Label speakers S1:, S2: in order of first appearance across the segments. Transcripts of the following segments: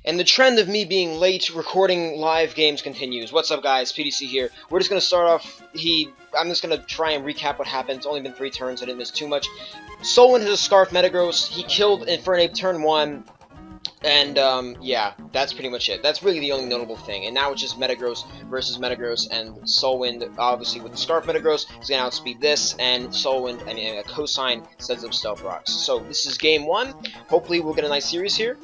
S1: And the trend of me being late recording live games continues. What's up, guys? PDC here. We're just gonna start off. I'm just gonna try and recap what happened. It's only been 3 turns. I didn't miss too much. SoulWind has a Scarf Metagross. He killed Infernape turn 1. And, yeah, that's pretty much it. That's really the only notable thing. And now it's just Metagross versus Metagross, and SoulWind, obviously, with the Scarf Metagross, is going to outspeed this, and SoulWind, Cosine sets up Stealth Rocks. So, this is game 1. Hopefully, we'll get a nice series here.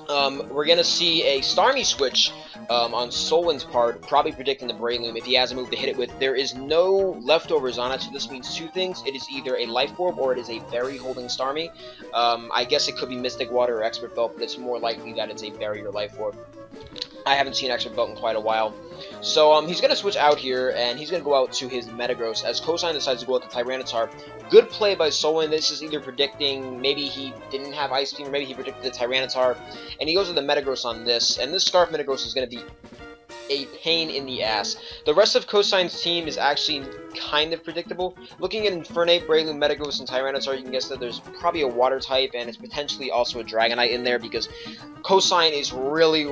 S1: We're going to see a Starmie switch on SoulWind's part, probably predicting the Breloom if he has a move to hit it with. There is no leftovers on it, so this means 2 things. It is either a Life Orb or it is a Berry holding Starmie. I guess it could be Mystic Water or Expert Belt, but it's more likely that it's a Berry or Life Orb. I haven't seen Expert Belt in quite a while. So, he's going to switch out here, and he's going to go out to his Metagross, as Cosine decides to go out to Tyranitar. Good play by SoulWind. This is either predicting, maybe he didn't have Ice Beam, or maybe he predicted the Tyranitar, and he goes with the Metagross on this, and this Scarf Metagross is going to be a pain in the ass. The rest of Cosine's team is actually kind of predictable. Looking at Infernape, Breloom, Metagross, and Tyranitar, you can guess that there's probably a Water type, and it's potentially also a Dragonite in there, because Cosine is really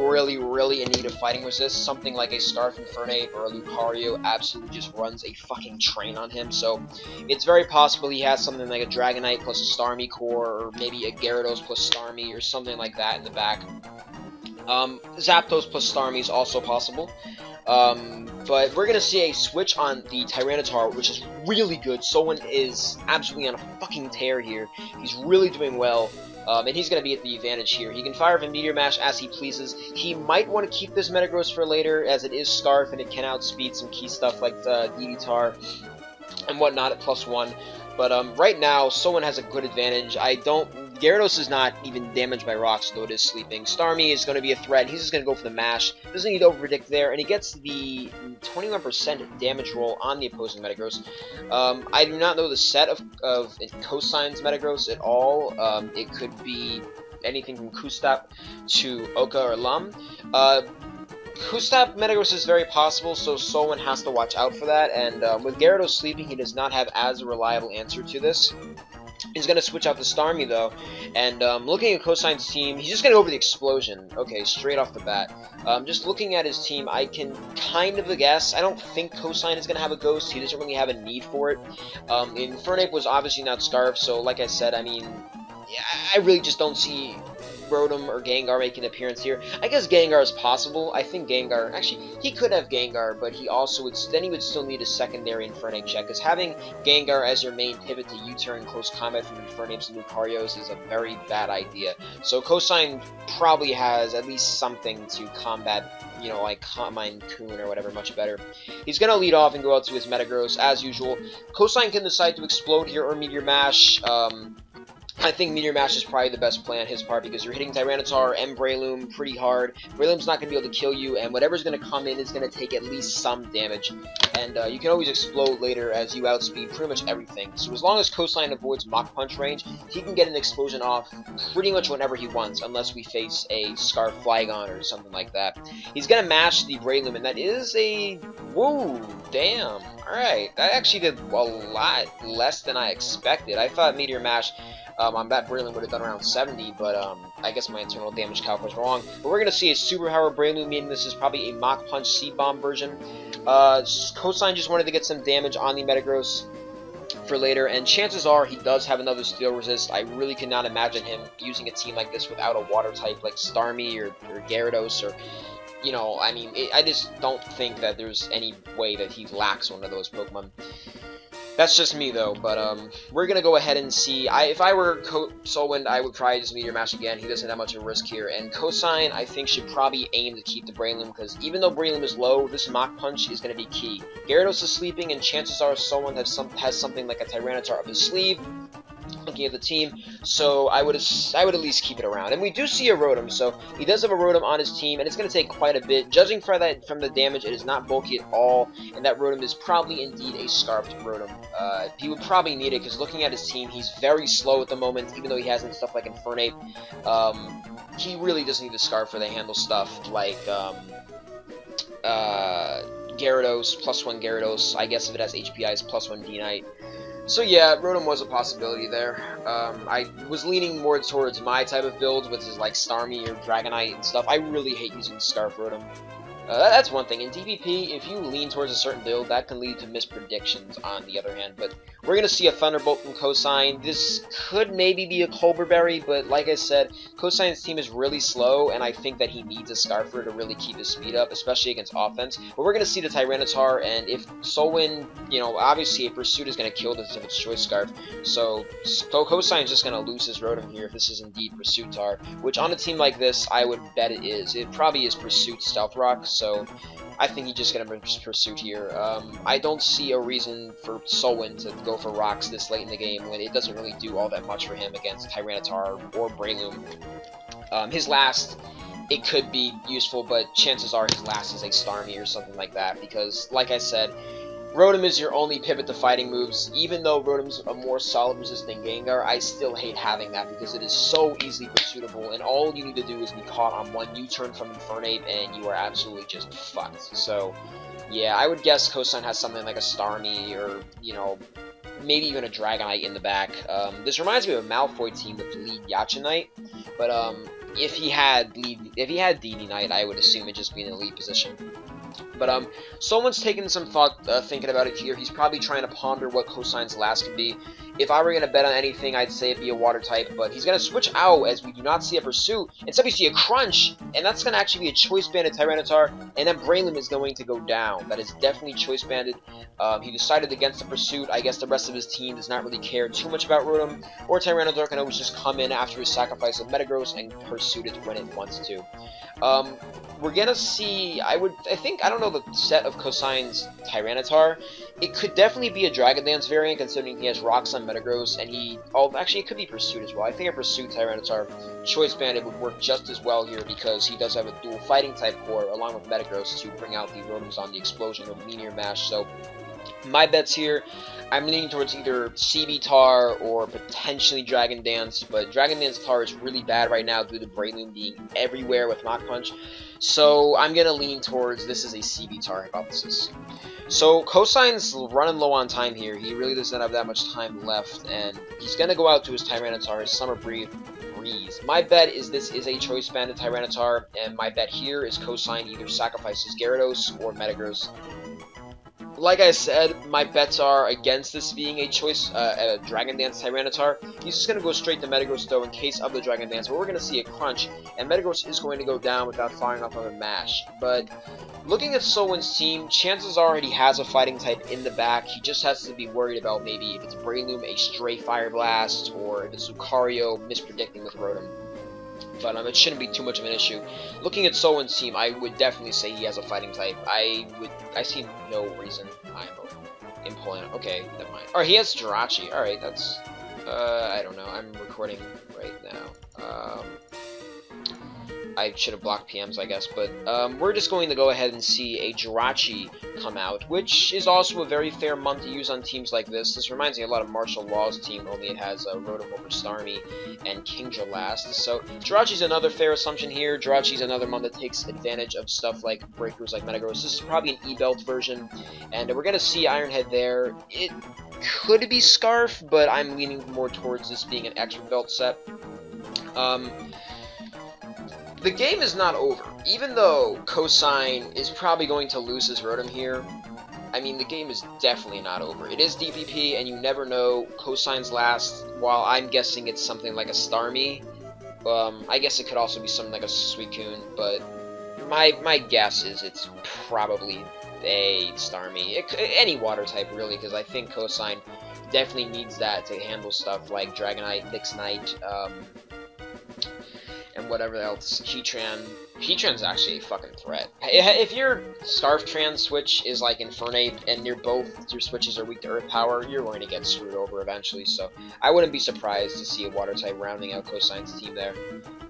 S1: in need of fighting resist. Something like a Scarf Infernape or a Lucario absolutely just runs a fucking train on him, so it's very possible he has something like a Dragonite plus a Starmie core, or maybe a Gyarados plus Starmie, or something like that in the back. Zapdos plus Starmie is also possible. But we're going to see a switch on the Tyranitar, which is really good. SoulWind is absolutely on a fucking tear here. He's really doing well. And he's going to be at the advantage here. He can fire up a Meteor Mash as he pleases. He might want to keep this Metagross for later, as it is Scarf, and it can outspeed some key stuff like DDTAR and whatnot at +1. But right now, SoulWind has a good advantage. Gyarados is not even damaged by rocks, though it is sleeping. Starmie is going to be a threat. He's just going to go for the mash. Doesn't need to overpredict there, and he gets the 21% damage roll on the opposing Metagross. I do not know the set of Cosine's Metagross at all. It could be anything from Kustap to Oka or Lum. Kustap Metagross is very possible, so SoulWind has to watch out for that, and with Gyarados sleeping, he does not have as a reliable answer to this. He's going to switch out the Starmie, though, and looking at Cosine's team, he's just going to go for the Explosion. Okay, straight off the bat. Just looking at his team, I can kind of guess. I don't think Cosine is going to have a Ghost. He doesn't really have a need for it. Infernape was obviously not Scarf, so like I said, I mean, yeah, I really just don't see Rotom or Gengar making an appearance here. I guess Gengar is possible. I think Gengar, actually, he could have Gengar, but he also would, then he would still need a secondary Infernape check, because having Gengar as your main pivot to U-turn close combat from Infernapes and Lucarios is a very bad idea. So Cosine probably has at least something to combat, you know, like Carmine Coon or whatever, much better. He's going to lead off and go out to his Metagross, as usual. Cosine can decide to Explode here or Meteor Mash. I think Meteor Mash is probably the best play on his part, because you're hitting Tyranitar and Breloom pretty hard. Breloom's not going to be able to kill you, and whatever's going to come in is going to take at least some damage. And you can always Explode later as you outspeed pretty much everything. So as long as Cosine avoids Mach Punch range, he can get an Explosion off pretty much whenever he wants, unless we face a Scarf Flygon or something like that. He's going to mash the Breloom, and that is a... Whoa, damn. Alright, that actually did a lot less than I expected. I thought Meteor Mash... on that Breloom would have done around 70, but I guess my internal damage calc was wrong. But we're going to see a Superpower Breloom, meaning this is probably a Mach Punch Seed-Bomb version. Cosine just wanted to get some damage on the Metagross for later, and chances are he does have another Steel Resist. I really cannot imagine him using a team like this without a Water type like Starmie or Gyarados, or... You know, I mean, I just don't think that there's any way that he lacks one of those Pokemon. That's just me, though, but we're going to go ahead and see. If I were SoulWind, I would probably just Meteor Mash again. He doesn't have much of a risk here. And Cosine, I think, should probably aim to keep the Breloom, because even though Breloom is low, this Mach Punch is going to be key. Gyarados is sleeping, and chances are SoulWind has something like a Tyranitar up his sleeve. Looking at the team, so I would at least keep it around. And we do see a Rotom, so he does have a Rotom on his team, and it's going to take quite a bit. Judging from the damage, it is not bulky at all, and that Rotom is probably indeed a Scarfed Rotom. He would probably need it, because looking at his team, he's very slow at the moment, even though he has stuff like Infernape. He really does need the Scarf for the handle stuff, like Gyarados, +1 Gyarados. I guess if it has HPI, it's +1 D-Knight. So yeah, Rotom was a possibility there. I was leaning more towards my type of build, which is like Starmie or Dragonite and stuff. I really hate using Scarf Rotom. That's one thing. In DPP, if you lean towards a certain build, that can lead to mispredictions on the other hand. But we're going to see a Thunderbolt from Cosine. This could maybe be a Colbur Berry, but like I said, Cosine's team is really slow, and I think that he needs a Scarfer to really keep his speed up, especially against offense. But we're going to see the Tyranitar, and if SoulWind, you know, obviously a Pursuit is going to kill this if it's Choice Scarf. So Cosine's just going to lose his Rotom here if this is indeed Pursuitar, which on a team like this, I would bet it is. It probably is Pursuit Stealth Rock. So I think he's just going to Pursuit here. I don't see a reason for SoulWind to go for Rocks this late in the game when it doesn't really do all that much for him against Tyranitar or Breloom. His last, it could be useful, but chances are his last is a Starmie or something like that because, like I said, Rotom is your only pivot to fighting moves. Even though Rotom's a more solid resisting Gengar, I still hate having that because it is so easily pursuitable, and all you need to do is be caught on one U-turn from Infernape, and you are absolutely just fucked. So, yeah, I would guess Cosine has something like a Starmie, or, you know, maybe even a Dragonite in the back. This reminds me of a Malfoy team with lead Yachinite, but if he had DD Knight, I would assume it'd just be in the lead position. But someone's taken some thought thinking about it here. He's probably trying to ponder what Cosine's last can be. If I were going to bet on anything, I'd say it'd be a water type, but he's going to switch out as we do not see a Pursuit. Instead, we see a Crunch, and that's going to actually be a Choice Banded Tyranitar, and then Breloom is going to go down. That is definitely Choice Banded. He decided against the Pursuit. I guess the rest of his team does not really care too much about Rotom, or Tyranitar can always just come in after his sacrifice of Metagross and Pursuit it when it wants to. We're gonna see, I don't know the set of Cosine's Tyranitar. It could definitely be a Dragon Dance variant, considering he has Rocks on Metagross, and actually it could be Pursuit as well. I think a Pursuit Tyranitar Choice Banded would work just as well here, because he does have a dual Fighting type core, along with Metagross, to bring out the Rotoms on the Explosion or Meteor Mash, so my bets here, I'm leaning towards either CB-Tar or potentially Dragon Dance, but Dragon Dance Tar is really bad right now due to Breloom being everywhere with Mach Punch, so I'm going to lean towards this is a CB-Tar hypothesis. So Cosine's running low on time here. He really doesn't have that much time left, and he's going to go out to his Tyranitar, his Summer Breeze. My bet is this is a Choice Banded Tyranitar, and my bet here is Cosine either sacrifices Gyarados or Metagross. Like I said, my bets are against this being a Dragon Dance Tyranitar. He's just going to go straight to Metagross, though, in case of the Dragon Dance, but we're going to see a Crunch, and Metagross is going to go down without firing off of a Mash. But looking at SoulWind's team, chances are he has a Fighting type in the back. He just has to be worried about maybe if it's Breloom, a stray Fire Blast, or if it's Lucario mispredicting with Rotom. But it shouldn't be too much of an issue. Looking at SoulWind's team, I would definitely say he has a Fighting type. I see no reason I'm pulling it. Okay, never mind. Alright, he has Jirachi. Alright, that's I don't know. I'm recording right now. I should have blocked PMs, I guess, but we're just going to go ahead and see a Jirachi come out, which is also a very fair month to use on teams like this. This reminds me a lot of Martial Law's team, only it has Rotom over Starmie and Kingdra last. So Jirachi's another fair assumption here. Jirachi's another month that takes advantage of stuff like breakers like Metagross. This is probably an E-Belt version, and we're going to see Ironhead there. It could be Scarf, but I'm leaning more towards this being an extra belt set. The game is not over. Even though Cosine is probably going to lose his Rotom here, I mean, the game is definitely not over. It is DPP, and you never know. Cosine's last, while I'm guessing it's something like a Starmie, I guess it could also be something like a Suicune, but my guess is it's probably a Starmie. Any water type, really, because I think Cosine definitely needs that to handle stuff like Dragonite, Nyx Knight, and whatever else. Heatran's actually a fucking threat. If your Scarf Trans switch is like Infernape, and both your switches are weak to Earth Power, you're going to get screwed over eventually, so I wouldn't be surprised to see a Water type rounding out Cosine's team there.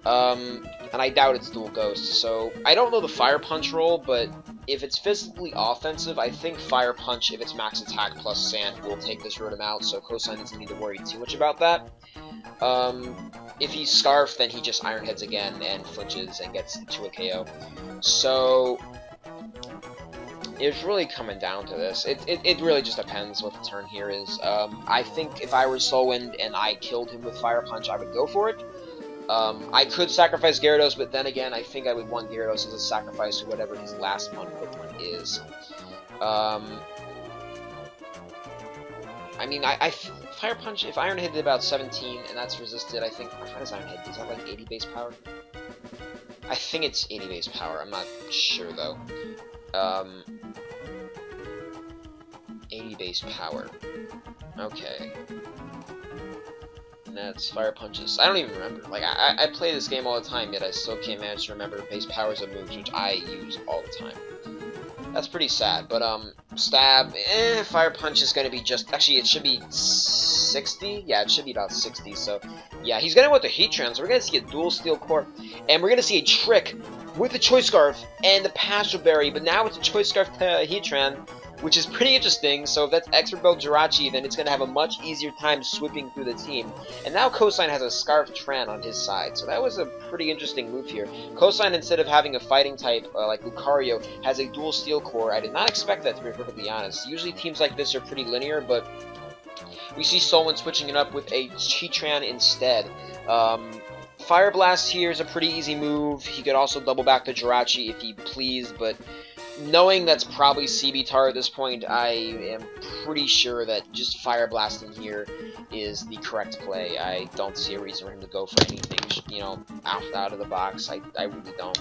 S1: And I doubt it's Dual Ghost, so I don't know the Fire Punch roll, but if it's physically offensive, I think Fire Punch, if it's max attack plus Sand, will take this Rotom out, so Cosine doesn't need to worry too much about that. If he's Scarf, then he just Iron Heads again and flinches and gets to a KO. So It's really coming down to this. It really just depends what the turn here is. I think if I were SoulWind and I killed him with Fire Punch, I would go for it. I could sacrifice Gyarados, but then again, I think I would want Gyarados as a sacrifice to whatever his last one Pokemon is. I mean, Fire Punch, if Iron Head did about 17, and that's resisted, I think, how does Iron Head, is that like 80 base power? I think it's 80 base power, I'm not sure though. 80 base power. Okay. And that's Fire Punches. I don't even remember. Like, I play this game all the time, yet I still can't manage to remember base powers of moves, which I use all the time. That's pretty sad, but, Stab, Fire Punch is gonna be just, actually, it should be 60? Yeah, it should be about 60, so, yeah, he's gonna go with the Heatran, so we're gonna see a dual Steel Core, and we're gonna see a Trick with the Choice Scarf and the Pasture Berry, but now it's a Choice Scarf Heatran, which is pretty interesting. So if that's Expert Belt Jirachi, then it's going to have a much easier time sweeping through the team. And now Cosine has a Scarf Tran on his side, so that was a pretty interesting move here. Cosine, instead of having a fighting type like Lucario, has a dual Steel Core. I did not expect that, to be perfectly honest. Usually teams like this are pretty linear, but we see SoulWind switching it up with a Heatran instead. Fire Blast here is a pretty easy move. He could also double back to Jirachi if he pleased, but knowing that's probably CBTAR at this point, I am pretty sure that just Fire Blasting here is the correct play. I don't see a reason for him to go for anything, you know, out of the box. I really don't.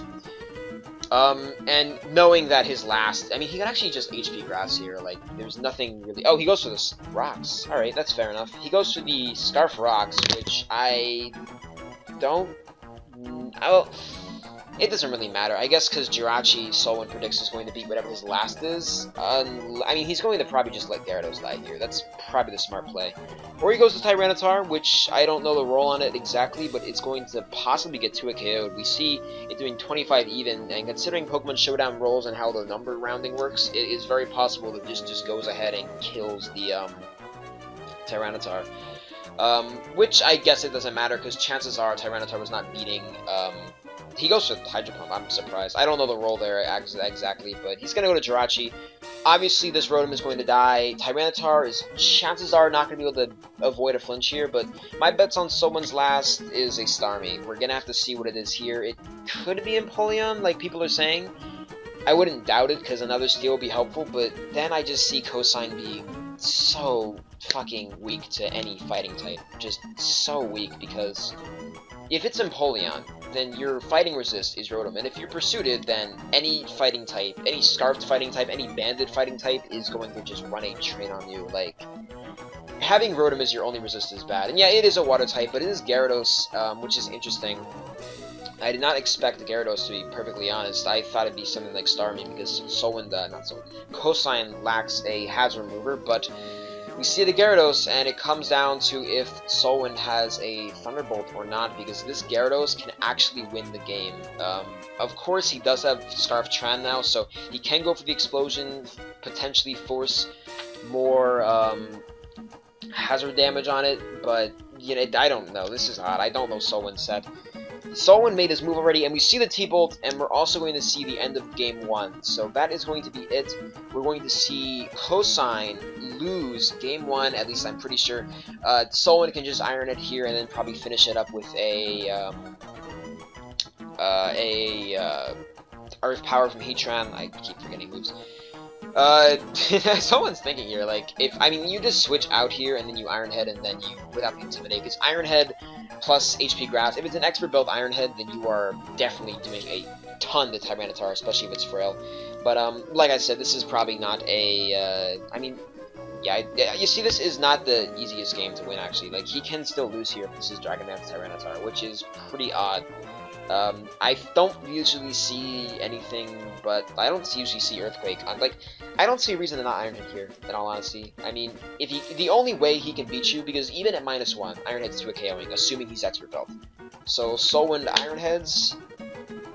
S1: And knowing that his last, I mean, he could actually just HP Grass here, like, there's nothing really, oh, he goes for the Rocks. Alright, that's fair enough. He goes for the Scarf Rocks, which I don't, well, it doesn't really matter. I guess because Jirachi, SoulWind predicts is going to beat whatever his last is. I mean, he's going to probably just let Gyarados die here. That's probably the smart play. Or he goes to Tyranitar, which I don't know the roll on it exactly, but it's going to possibly get 2 KO'd. We see it doing 25 even, and considering Pokemon Showdown rolls and how the number rounding works, it is very possible that this just goes ahead and kills the Tyranitar. Which I guess it doesn't matter, because chances are Tyranitar was not beating, he goes for Hydro Pump, I'm surprised. I don't know the role there exactly, but he's going to go to Jirachi. Obviously, this Rotom is going to die. Tyranitar is, chances are, not going to be able to avoid a flinch here, but my bets on SoulWind's last is a Starmie. We're going to have to see what it is here. It could be Empoleon, like people are saying. I wouldn't doubt it, because another Steel would be helpful, but then I just see Cosine being so fucking weak to any fighting type. Just so weak, because if it's Empoleon, then your fighting resist is Rotom, and if you're Pursuited, then any fighting type, any Scarfed fighting type, any Banded fighting type is going to just run a train on you. Like, having Rotom as your only resist is bad. And yeah, it is a Water type, but it is Gyarados, which is interesting. I did not expect the Gyarados, to be perfectly honest. I thought it'd be something like Starmie, because SoulWind, not SoulWind, Cosine lacks a Hazard Remover, but we see the Gyarados, and it comes down to if SoulWind has a Thunderbolt or not, because this Gyarados can actually win the game. Of course, he does have Scarf Tran now, so he can go for the Explosion, potentially force more hazard damage on it, but you know, I don't know. This is odd. I don't know SoulWind's set. SoulWind made his move already, and we see the T-Bolt, and we're also going to see the end of Game 1. So that is going to be it. We're going to see Cosine lose Game 1, at least I'm pretty sure. SoulWind can just Iron it here, and then probably finish it up with a Earth Power from Heatran. I keep forgetting moves. Someone's thinking here, like, I mean, you just switch out here, and then you Iron Head, and then you, without the Intimidate, because Iron Head plus HP Grass, if it's an Expert Belt Iron Head, then you are definitely doing a ton to Tyranitar, especially if it's Frail. But, like I said, this is probably not a, I mean, yeah, you see, this is not the easiest game to win, actually. Like, he can still lose here if this is Dragon Dance Tyranitar, which is pretty odd. I don't usually see anything, but I don't usually see Earthquake. Like, I don't see a reason to not Iron Head here, in all honesty. I mean, if the only way he can beat you, because even at -1, Iron Head's to a KOing, assuming he's Expert Belt. So, SoulWind Iron Heads.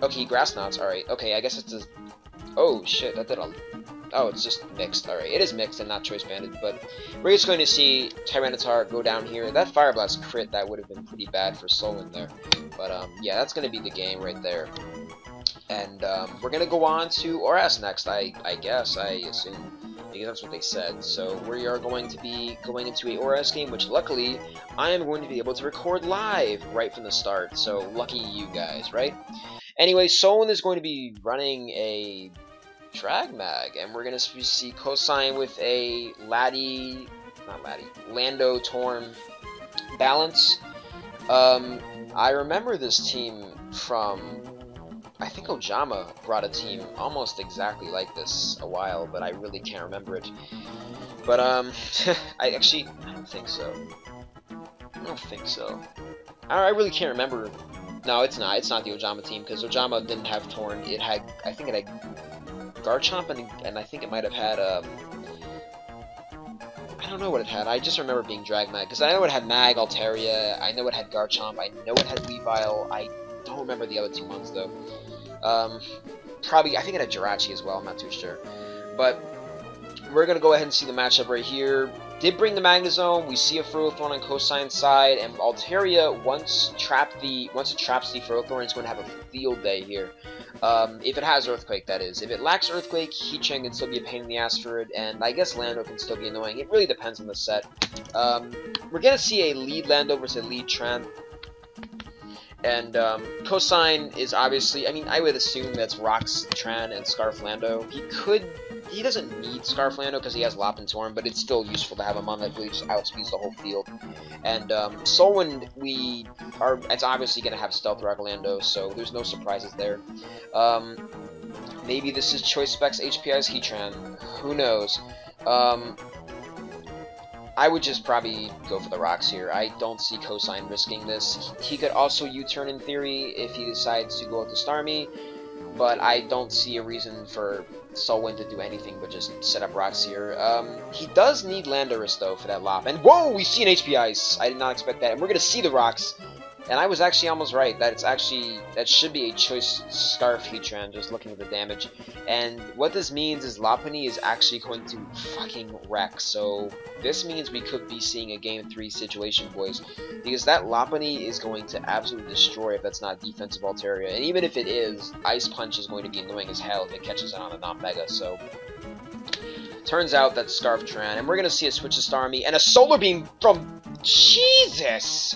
S1: Okay, Grass Knots, alright. Okay, I guess it's a... Oh, shit, that did a... Oh, it's just mixed. Alright, it is mixed and not choice banded, but we're just going to see Tyranitar go down here. That Fire Blast crit, that would have been pretty bad for SoulWind there. But, yeah, that's going to be the game right there. And we're gonna go on to ORAS next, I guess, I assume, because that's what they said. So we are going to be going into a ORAS game, which luckily I am going to be able to record live right from the start. So lucky you guys, right? Anyway, SoulWind is going to be running a drag mag, and we're gonna see Cosine with a Lando Torm balance. I remember this team from, I think Ojama brought a team almost exactly like this a while, but I really can't remember it. But I don't think so. I don't think so. I really can't remember. No, it's not. It's not the Ojama team, because Ojama didn't have Torn. It had, I think it had Garchomp, and I think it might have had I don't know what it had. I just remember being Drag Mag, because I know it had Mag, Altaria, I know it had Garchomp, I know it had Weavile, I don't remember the other two ones, though. Probably, I think it had Jirachi as well, I'm not too sure. But we're going to go ahead and see the matchup right here. Did bring the Magnezone, we see a Ferrothorn on Cosine's side, and Altaria, once it traps the Ferrothorn, is going to have a field day here. If it has Earthquake, that is. If it lacks Earthquake, Heatran can still be a pain in the ass for it, and I guess Lando can still be annoying. It really depends on the set. We're going to see a lead Lando versus a lead Tran. And Cosine is obviously, I mean, I would assume that's Rocks Tran and Scarf Lando. He doesn't need Scarf Lando because he has Lop and Torm, but it's still useful to have him on that really just outspeeds the whole field. And SoulWind, it's obviously going to have Stealth Rock Lando, so there's no surprises there. Maybe this is Choice Specs HPI's Heatran. Who knows? I would just probably go for the rocks here. I don't see Cosine risking this. He could also U-turn in theory if he decides to go out to Starmie, but I don't see a reason for SoulWind to do anything but just set up rocks here. He does need Landorus though for that Lop. And whoa, we see an HP Ice. I did not expect that. And we're gonna see the rocks. And I was actually almost right. That should be a Choice Scarf Heatran, just looking at the damage. And what this means is Lopunny is actually going to fucking wreck. So this means we could be seeing a Game 3 situation, boys. Because that Lopunny is going to absolutely destroy if that's not defensive Altaria. And even if it is, Ice Punch is going to be annoying as hell if it catches it on a non-Mega. So turns out that's Scarf Tran. And we're going to see a switch to Starmie. And a Solar Beam from... Jesus!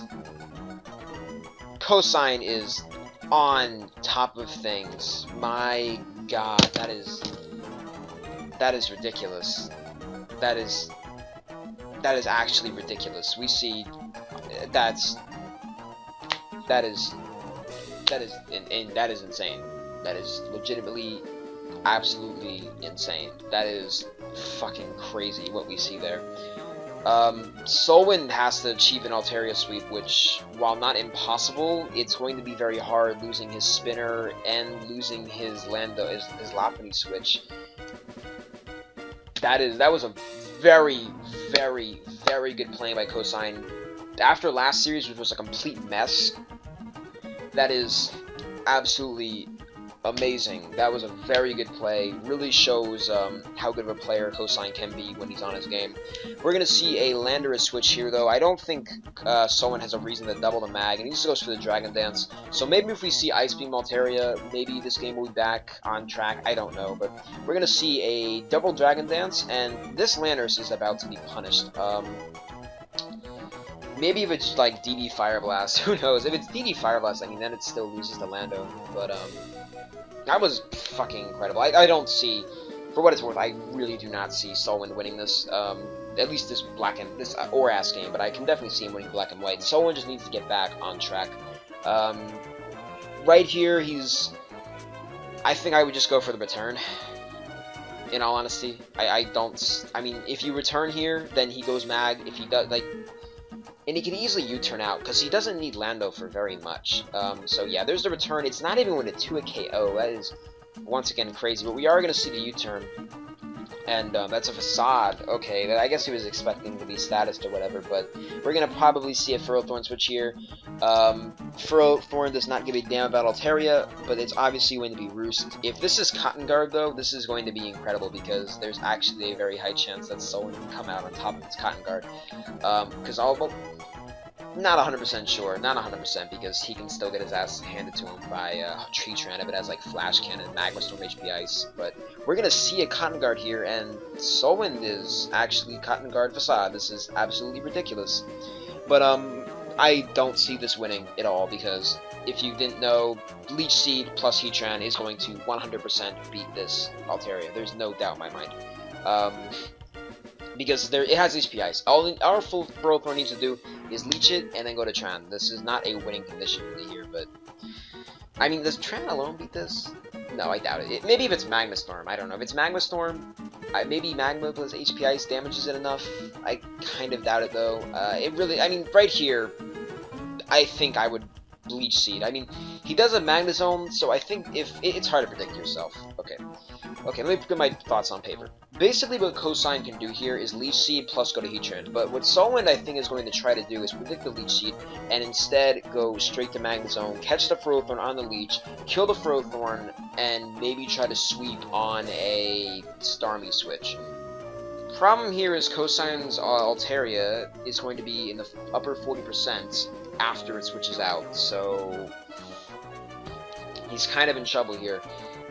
S1: Cosine is on top of things. My god, that is ridiculous. That is actually ridiculous. We see that is insane. That is legitimately absolutely insane. That is fucking crazy what we see there. SoulWind has to achieve an Altaria sweep, which, while not impossible, it's going to be very hard losing his spinner and losing his Lopunny switch. That was a very, very, very good play by Cosine. After last series, which was a complete mess, that is absolutely amazing. That was a very good play. Really shows how good of a player Cosine can be when he's on his game. We're going to see a Landorus switch here, though. I don't think SoulWind has a reason to double the mag, and he just goes for the Dragon Dance. So maybe if we see Ice Beam Altaria, maybe this game will be back on track. I don't know, but we're going to see a double Dragon Dance, and this Landorus is about to be punished. Maybe if it's like DD Fire Blast, who knows? If it's DD Fire Blast, I mean, then it still loses to Lando, but that was fucking incredible. I don't see, for what it's worth, I really do not see SoulWind winning this, at least this ORAS game, but I can definitely see him winning Black and White. SoulWind just needs to get back on track. Right here, I think I would just go for the return, in all honesty. I mean, if you return here, then he goes mag. If he does, like, and he can easily U-turn out, because he doesn't need Lando for very much. So yeah, there's the return. It's not even when it 2 a KO. That is, once again, crazy. But we are going to see the U-turn. And that's a Facade. Okay, I guess he was expecting to be status or whatever, but we're going to probably see a Ferrothorn switch here. Ferrothorn does not give a damn about Altaria, but it's obviously going to be Roost. If this is Cotton Guard, though, this is going to be incredible, because there's actually a very high chance that SoulWind can come out on top of its Cotton Guard. Because Not 100% sure, not 100% because he can still get his ass handed to him by Heatran if it has like Flash Cannon, Magma Storm, HP Ice. But we're gonna see a Cotton Guard here, and SoulWind is actually Cotton Guard Facade. This is absolutely ridiculous. But I don't see this winning at all because if you didn't know, Leech Seed plus Heatran is going to 100% beat this Altaria. There's no doubt in my mind. Because it has HP Ice. All our full Ferrothorn needs to do is leech it and then go to Tran. This is not a winning condition really here, but I mean, does Tran alone beat this? No, I doubt it. Maybe if it's Magma Storm, I don't know. If it's Magma Storm, maybe Magma plus HP Ice damages it enough. I kind of doubt it though. It really, I mean, right here, I think I would Leech Seed. I mean, he does a Magnezone, so I think if it's hard to predict yourself. Okay, let me put my thoughts on paper. Basically, what Cosine can do here is Leech Seed plus go to Heatran. But what SoulWind I think is going to try to do is predict the Leech Seed and instead go straight to Magnezone, catch the Ferrothorn on the Leech, kill the Ferrothorn, and maybe try to sweep on a Starmie switch. Problem here is Cosine's Altaria is going to be in the upper 40% after it switches out, so he's kind of in trouble here.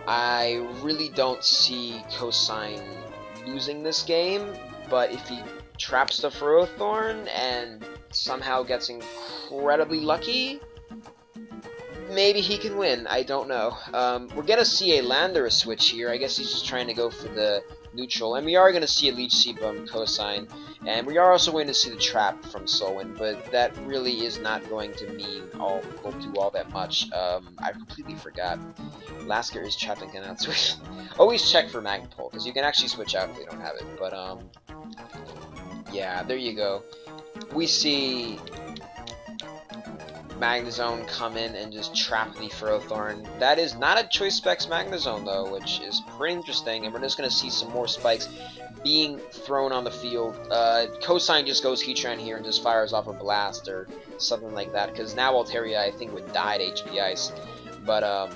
S1: I really don't see Cosine losing this game, but if he traps the Ferrothorn and somehow gets incredibly lucky, maybe he can win. I don't know. We're gonna see a Landorus switch here. I guess he's just trying to go for the neutral, and we are going to see a Leech Seed from Cosine, and we are also going to see the trap from SoulWind, but that really is not going to mean do all that much. I completely forgot. Lasker is trapped and cannot switch. Always check for Magpul, because you can actually switch out if they don't have it, but yeah, there you go. We see Magnezone come in and just trap the Ferrothorn. That is not a Choice Specs Magnezone though, which is pretty interesting, and we're just going to see some more spikes being thrown on the field. Cosine just goes Heatran here and just fires off a Blast or something like that, because now Altaria I think would die to HP Ice. But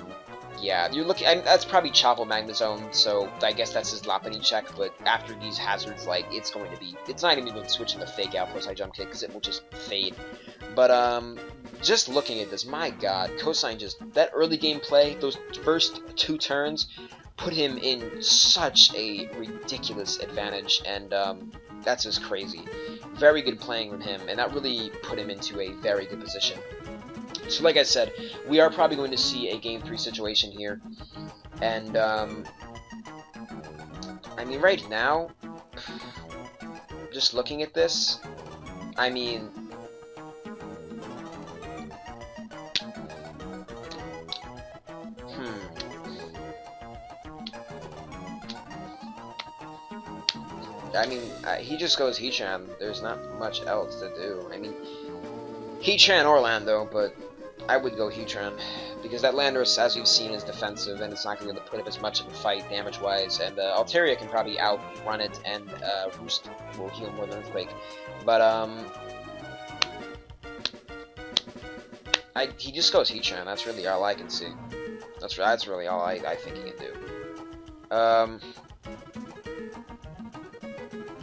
S1: yeah, you're looking. That's probably Chople Magnezone, so I guess that's his Lopunny check. But after these hazards, like it's going to be, it's not even switching the Fake Out plus I Jump Kick because it will just fade. But just looking at this, my god, Cosine just, that early game play, those first 2 turns, put him in such a ridiculous advantage, and that's just crazy. Very good playing from him, and that really put him into a very good position. So like I said, we are probably going to see a Game 3 situation here, and I mean, right now, just looking at this, I mean, he just goes Heatran. There's not much else to do. I mean, Heatran or Lando, but I would go Heatran, because that Landorus, as we've seen, is defensive, and it's not going to put up as much of a fight damage-wise, and Altaria can probably outrun it, and Roost will heal more than Earthquake. But, he just goes Heatran. That's really all I can see. That's really all I think he can do.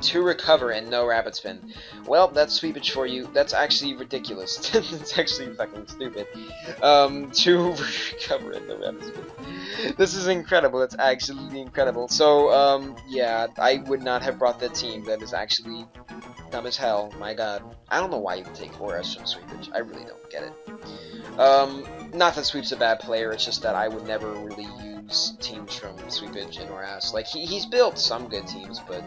S1: To recover and no Rapid Spin. Well, that's sweepage for you. That's actually ridiculous. That's actually fucking stupid. To recover and no Rapid Spin. This is incredible. That's absolutely incredible. So, yeah, I would not have brought that team. That is actually dumb as hell. My god. I don't know why you would take ORAS from sweepage. I really don't get it. Not that Sweep's a bad player, it's just that I would never really use teams from sweepage and ORAS. Like, he's built some good teams, but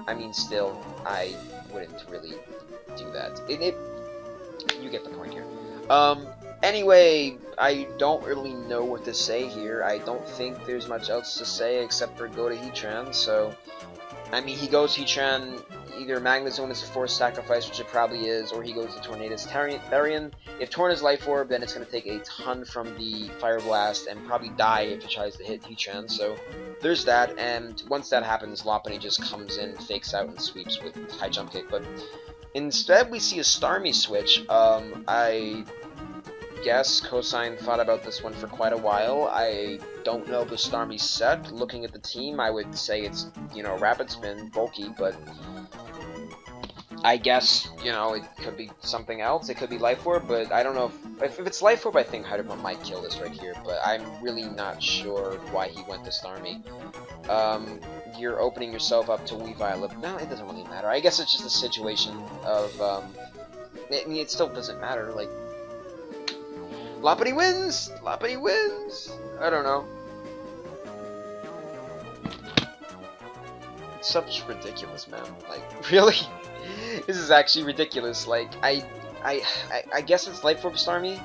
S1: I mean, still, I wouldn't really do that. You get the point here. Anyway, I don't really know what to say here. I don't think there's much else to say except for go to Heatran, so, I mean, he goes Heatran, either Magnezone is a forced sacrifice, which it probably is, or he goes to Tornadus Therian. If Torn is Life Orb, then it's going to take a ton from the Fire Blast and probably die if it tries to hit Heatran, so there's that, and once that happens, Lopunny just comes in, fakes out, and sweeps with High Jump Kick, but instead we see a Starmie switch. I guess Cosine thought about this one for quite a while. I don't know the Starmie set. Looking at the team, I would say it's, you know, Rapid Spin, bulky, but I guess, you know, it could be something else. It could be Life Orb, but I don't know if it's Life Orb, I think Hydro Pump might kill this right here, but I'm really not sure why he went to Starmie. You're opening yourself up to Weavile. No, it doesn't really matter. I guess it's just a situation of, I mean, it still doesn't matter, like, Lopunny wins! Lopunny wins! I don't know. It's such ridiculous, man. Like, really? This is actually ridiculous. Like, I guess it's Life Orb Starmie.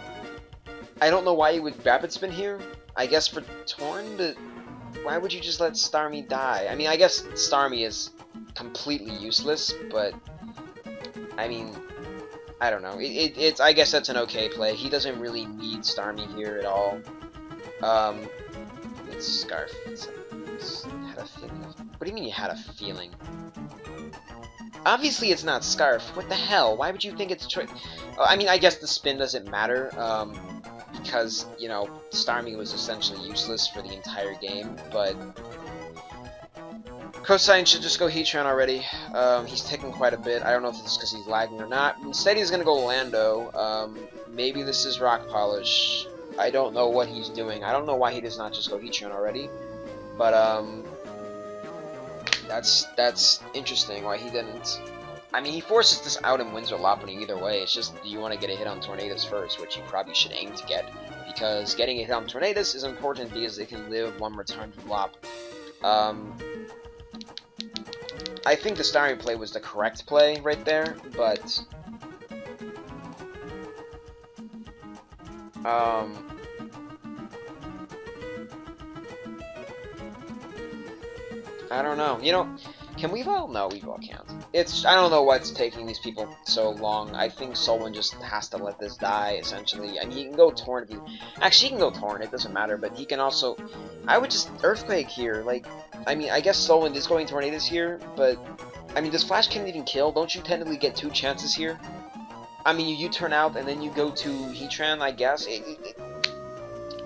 S1: I don't know why you would Rapid Spin here. I guess for Torn, but why would you just let Starmie die? I mean, I guess Starmie is completely useless, but I mean, I don't know. It's I guess that's an okay play. He doesn't really need Starmie here at all. It's Scarf. Had a feeling. What do you mean you had a feeling? Obviously it's not Scarf. What the hell? Why would you think it's I mean, I guess the spin doesn't matter, because, you know, Starmie was essentially useless for the entire game, but Cosine should just go Heatran already. He's taking quite a bit. I don't know if it's because he's lagging or not. Instead he's gonna go Lando. Maybe this is Rock Polish. I don't know what he's doing. I don't know why he does not just go Heatran already, but, that's interesting why he didn't. I mean, he forces this out and wins with Lopunny either way. It's just, do you want to get a hit on Tornadus first, which you probably should aim to get, because getting a hit on Tornadus is important because it can live one more turn from Lop. I think the Starmie play was the correct play right there, but I don't know. You know, can Weavile? No, Weavile can't. I don't know what's taking these people so long. I think SoulWind just has to let this die, essentially. I mean, he can go Torn if he... Actually, he can go Torn, it doesn't matter, but he can also... I would just Earthquake here, like... I mean, I guess SoulWind is going Tornadus here, but... I mean, does Flash Cannon even kill? Don't you technically get 2 chances here? I mean, you turn out and then you go to Heatran, I guess?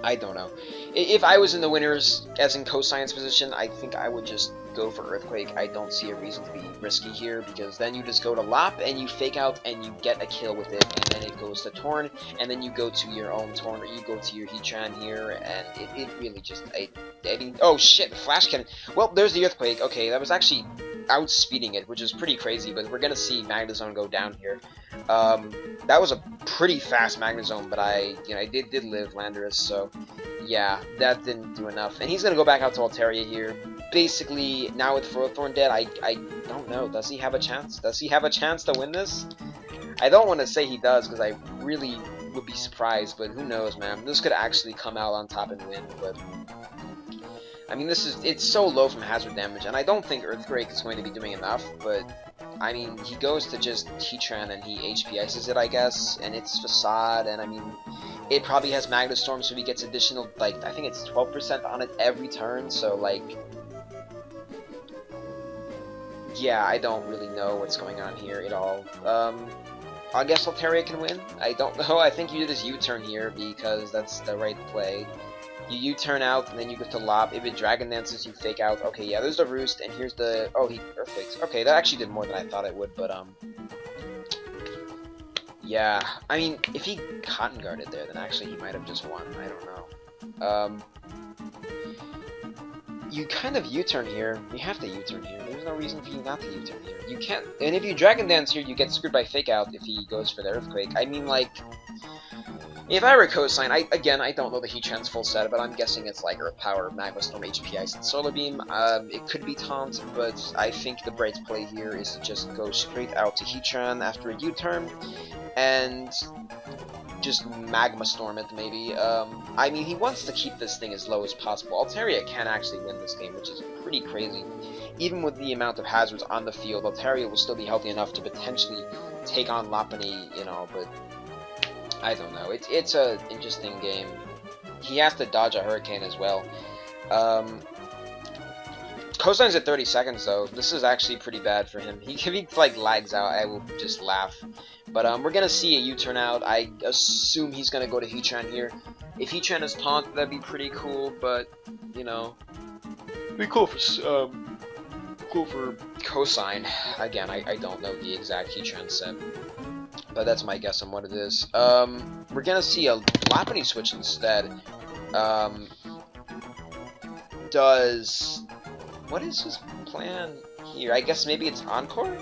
S1: I don't know. If I was in the winners, as in Cosine's position, I think I would just go for Earthquake. I don't see a reason to be risky here, because then you just go to Lop, and you fake out, and you get a kill with it, and then it goes to Torn, and then you go to your own Torn, or you go to your Heatran here, and it really just... I mean, oh shit, Flash Cannon. Well, there's the Earthquake. Okay, that was actually outspeeding it, which is pretty crazy, but we're gonna see Magnezone go down here. That was a pretty fast Magnezone, but I did live Landorus, so yeah, that didn't do enough. And he's gonna go back out to Altaria here. Basically, now with Ferrothorn dead, I don't know. Does he have a chance? Does he have a chance to win this? I don't want to say he does, because I really would be surprised, but who knows, man. This could actually come out on top and win, but... I mean, it's so low from hazard damage, and I don't think Earthquake is going to be doing enough, but, I mean, he goes to just Heatran and he HP Ices it, I guess, and it's Facade, and I mean, it probably has Magna Storm, so he gets additional, like, I think it's 12% on it every turn, so, like, yeah, I don't really know what's going on here at all. I guess Altaria can win? I don't know. I think you do this U-turn here, because that's the right play. You U-turn out, and then you go to Lop. If it Dragon Dances, you fake out. Okay, yeah, there's the Roost, and here's the... Oh, he Earthquakes. Okay, that actually did more than I thought it would, but, yeah, I mean, if he Cotton Guarded there, then actually he might have just won. I don't know. You kind of U-turn here. You have to U-turn here. There's no reason for you not to U-turn here. You can't... And if you Dragon Dance here, you get screwed by Fake Out if he goes for the Earthquake. I mean, like... If I were Cosine, I don't know the Heatran's full set, but I'm guessing it's like Earth Power, Magma Storm, HP Ice, and Solar Beam. It could be Taunt, but I think the bright play here is to just go straight out to Heatran after a U-turn, and just Magma Storm it, maybe. I mean, he wants to keep this thing as low as possible. Altaria can actually win this game, which is pretty crazy. Even with the amount of hazards on the field, Altaria will still be healthy enough to potentially take on Lopunny, you know, but... I don't know. It's a interesting game. He has to dodge a Hurricane as well. Cosine's at 30 seconds though. This is actually pretty bad for him. If he like lags out, I will just laugh. But we're gonna see a U-turn out. I assume he's gonna go to Heatran here. If Heatran is taunt, that'd be pretty cool. But you know, it'd be cool for Go for Cosine. Again, I don't know the exact Heatran set, but that's my guess on what it is. We're gonna see a Lopunny switch instead. What is his plan here? I guess maybe it's Encore?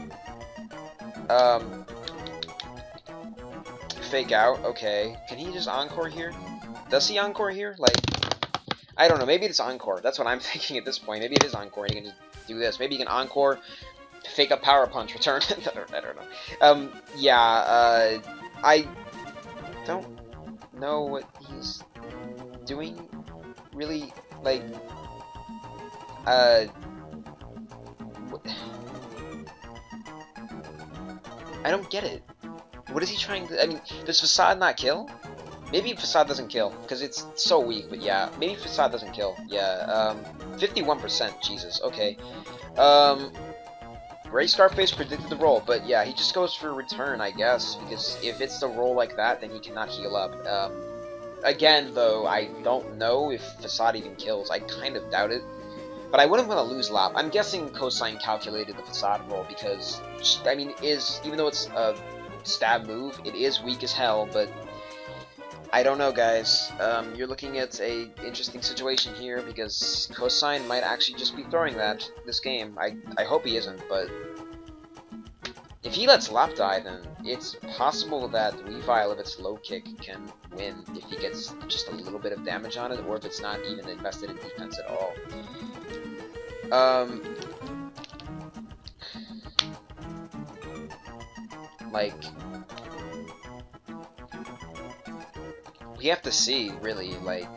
S1: Fake out, okay. Can he just Encore here? Does he Encore here? Like, I don't know, maybe it's Encore. That's what I'm thinking at this point. Maybe it is Encore and he can just do this. Maybe he can Encore, fake up Power Punch, return. I don't know. Yeah, I don't know what he's doing, really, like, I don't get it. What is he trying to... I mean, does Facade not kill? Maybe Facade doesn't kill, because it's so weak, but yeah. Maybe Facade doesn't kill. Yeah, 51%, Jesus, okay. Ray Scarface predicted the roll, but yeah, he just goes for return, I guess, because if it's the roll like that, then he cannot heal up. Again, though, I don't know if Facade even kills. I kind of doubt it. But I wouldn't want to lose Lap. I'm guessing Cosine calculated the Facade roll because, I mean, even though it's a stab move, it is weak as hell, but I don't know, guys. You're looking at a interesting situation here because Cosine might actually just be throwing this game. I hope he isn't, but if he lets Lap die, then it's possible that Weavile, if it's low kick, can win if he gets just a little bit of damage on it, or if it's not even invested in defense at all. Like, we have to see, really, like,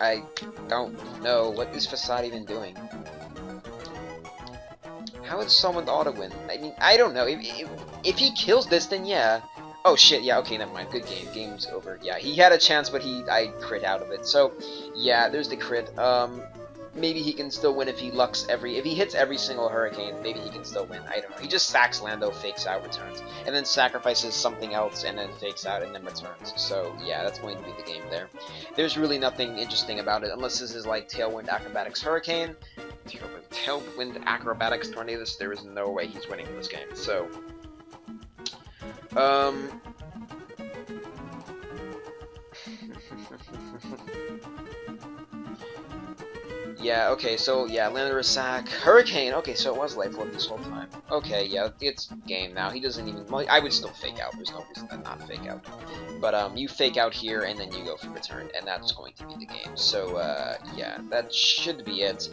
S1: I don't know, what is Facade even doing? How is someone to auto-win? I mean, I don't know, if he kills this, then yeah. Oh shit, yeah, okay, never mind, good game, game's over. Yeah, he had a chance, but I crit out of it, so, yeah, there's the crit. Maybe he can still win if he if he hits every single Hurricane, maybe he can still win, I don't know. He just sacks Lando, fakes out, returns, and then sacrifices something else, and then fakes out, and then returns. So, yeah, that's going to be the game there. There's really nothing interesting about it, unless this is like Tailwind Acrobatics Hurricane, Tailwind Acrobatics Tornadoes, there is no way he's winning this game, so... Yeah, okay, so, yeah, Lander a sack. Hurricane! Okay, so it was Life Orb this whole time. Okay, yeah, it's game now. He doesn't even... Well, I would still fake out. There's no reason to not fake out. But, you fake out here, and then you go for return, and that's going to be the game. So, yeah, that should be it.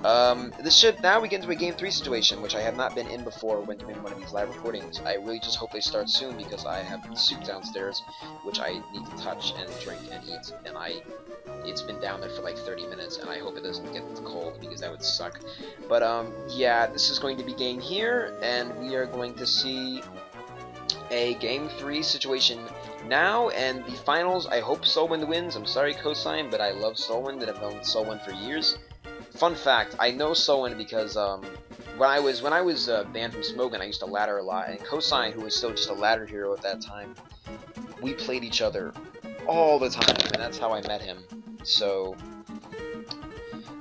S1: Now we get into a Game 3 situation, which I have not been in before when doing one of these live recordings. I really just hope they start soon, because I have soup downstairs, which I need to touch and drink and eat, and it's been down there for like 30 minutes, and I hope it doesn't get cold, because that would suck. But, yeah, this is going to be game here, and we are going to see a Game 3 situation now, and the finals, I hope SoulWind wins. I'm sorry, Cosine, but I love SoulWind, and I've known SoulWind for years. Fun fact, I know SoulWind because, when I was banned from Smogon, I used to ladder a lot, and Cosine, who was still just a ladder hero at that time, we played each other all the time, and that's how I met him. So,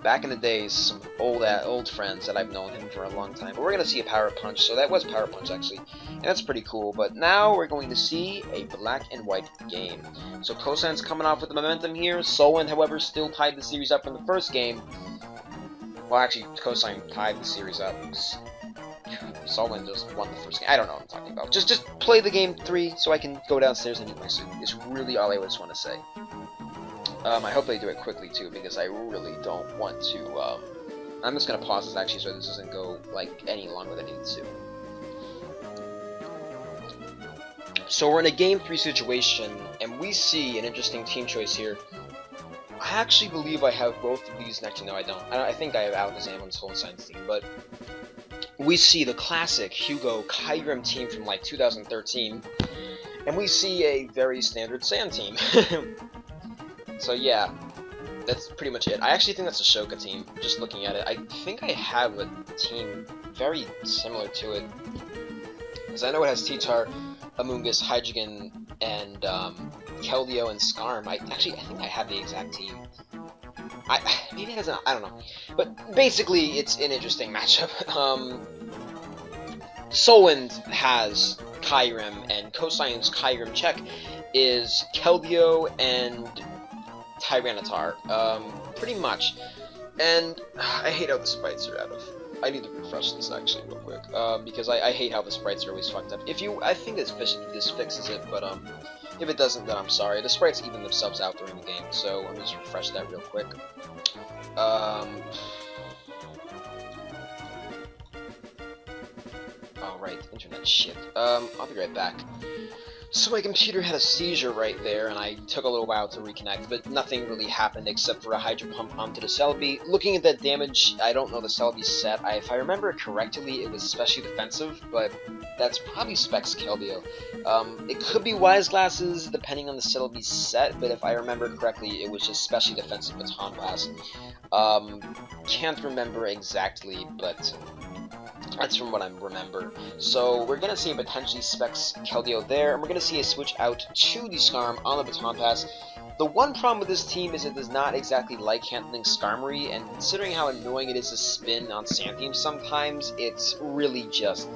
S1: back in the days, some old friends that I've known him for a long time. But we're going to see a Power Punch, so that was Power Punch, actually. And that's pretty cool. But now we're going to see a black and white game. So Cosine's coming off with the momentum here. SoulWind, however, still tied the series up from the first game. Well, actually, Cosine tied the series up. SoulWind just won the first game. I don't know what I'm talking about. Just play the game 3 so I can go downstairs and eat my soup. It's really all I just want to say. I hope they do it quickly too, because I really don't want to, I'm just gonna pause this actually so this doesn't go, like, any longer than it needs to. So we're in a Game 3 situation, and we see an interesting team choice here. I actually believe I have both of these next to... No, I don't. I think I have Alakazam on SoulWind's team, but we see the classic Hugo Kyurem team from, like, 2013, and we see a very standard Sand team. So yeah, that's pretty much it. I actually think that's a Shoka team, just looking at it. I think I have a team very similar to it, because I know it has Titar, Amoonguss, Hydreigon, and Keldeo and Skarm. I think I have the exact team. maybe it has an, I don't know. But basically, it's an interesting matchup. SoulWind has Kyurem, and Cosine's Kyurem check is Keldeo and Tyranitar, pretty much. And I hate how the sprites are out of. I need to refresh this actually real quick, because I hate how the sprites are always fucked up. I think this fixes it, but if it doesn't, then I'm sorry. The sprites even themselves out during the game, so let me just refresh that real quick. Oh right, internet shit. I'll be right back. So my computer had a seizure right there, and I took a little while to reconnect, but nothing really happened except for a Hydro Pump onto the Celebi. Looking at that damage, I don't know the Celebi's set. If I remember correctly, it was especially defensive, but that's probably Specs Keldeo. It could be Wise Glasses, depending on the Celebi's set, but if I remember correctly, it was just specially defensive Baton Pass. Can't remember exactly, but that's from what I remember. So we're going to see a potentially Specs Keldeo there, and we're going to see a switch out to the Skarm on the Baton Pass. The one problem with this team is it does not exactly like handling Skarmory, and considering how annoying it is to spin on Sandtheme sometimes, it's really just...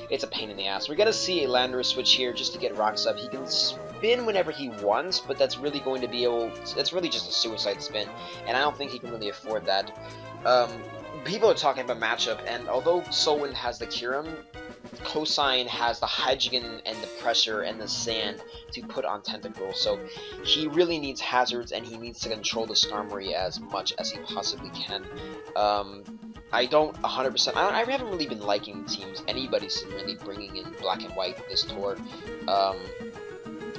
S1: it's a pain in the ass. We're going to see a Landorus switch here just to get rocks up. He can spin whenever he wants, but that's really going to be able... It's really just a suicide spin, and I don't think he can really afford that. People are talking about matchup, and although SoulWind has the Kyurem, Cosine has the Hydreigon and the Pressure and the Sand to put on Tentacruel, so he really needs hazards, and he needs to control the Skarmory as much as he possibly can. I don't 100%. I haven't really been liking teams anybody's really bringing in Black and White this tour.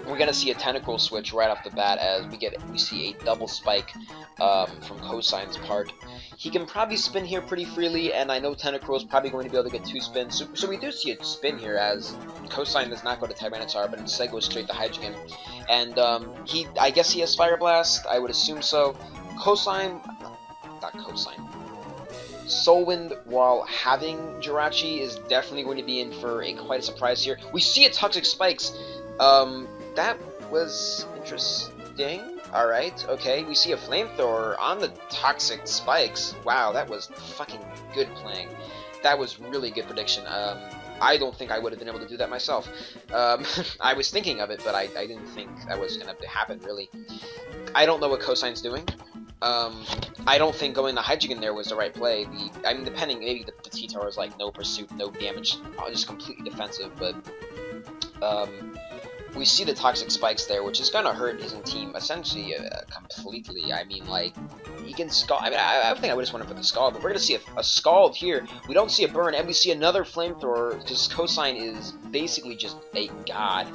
S1: We're gonna see a Tentacruel switch right off the bat as we see a double spike from Cosine's part. He can probably spin here pretty freely, and I know Tentacruel is probably going to be able to get 2 spins. So we do see a spin here as Cosine does not go to Tyranitar, but instead goes straight to Hydreigon. And I guess he has Fire Blast. I would assume so. SoulWind, while having Jirachi, is definitely going to be in for quite a surprise here. We see a Toxic Spikes. That was interesting. Alright, okay, we see a Flamethrower on the Toxic Spikes. Wow, that was fucking good playing. That was really good prediction. I don't think I would have been able to do that myself. I was thinking of it, but I didn't think that was going to happen, really. I don't know what Cosine's doing. I don't think going to Hydreigon there was the right play. I mean, depending, maybe the T-Tower is like no pursuit, no damage, just completely defensive, but... we see the Toxic Spikes there, which is going to hurt his team essentially completely. I mean, like, he can Scald. I mean, I think I would just want to put the Scald, but we're going to see a Scald here. We don't see a burn, and we see another Flamethrower, because Cosine is basically just a god.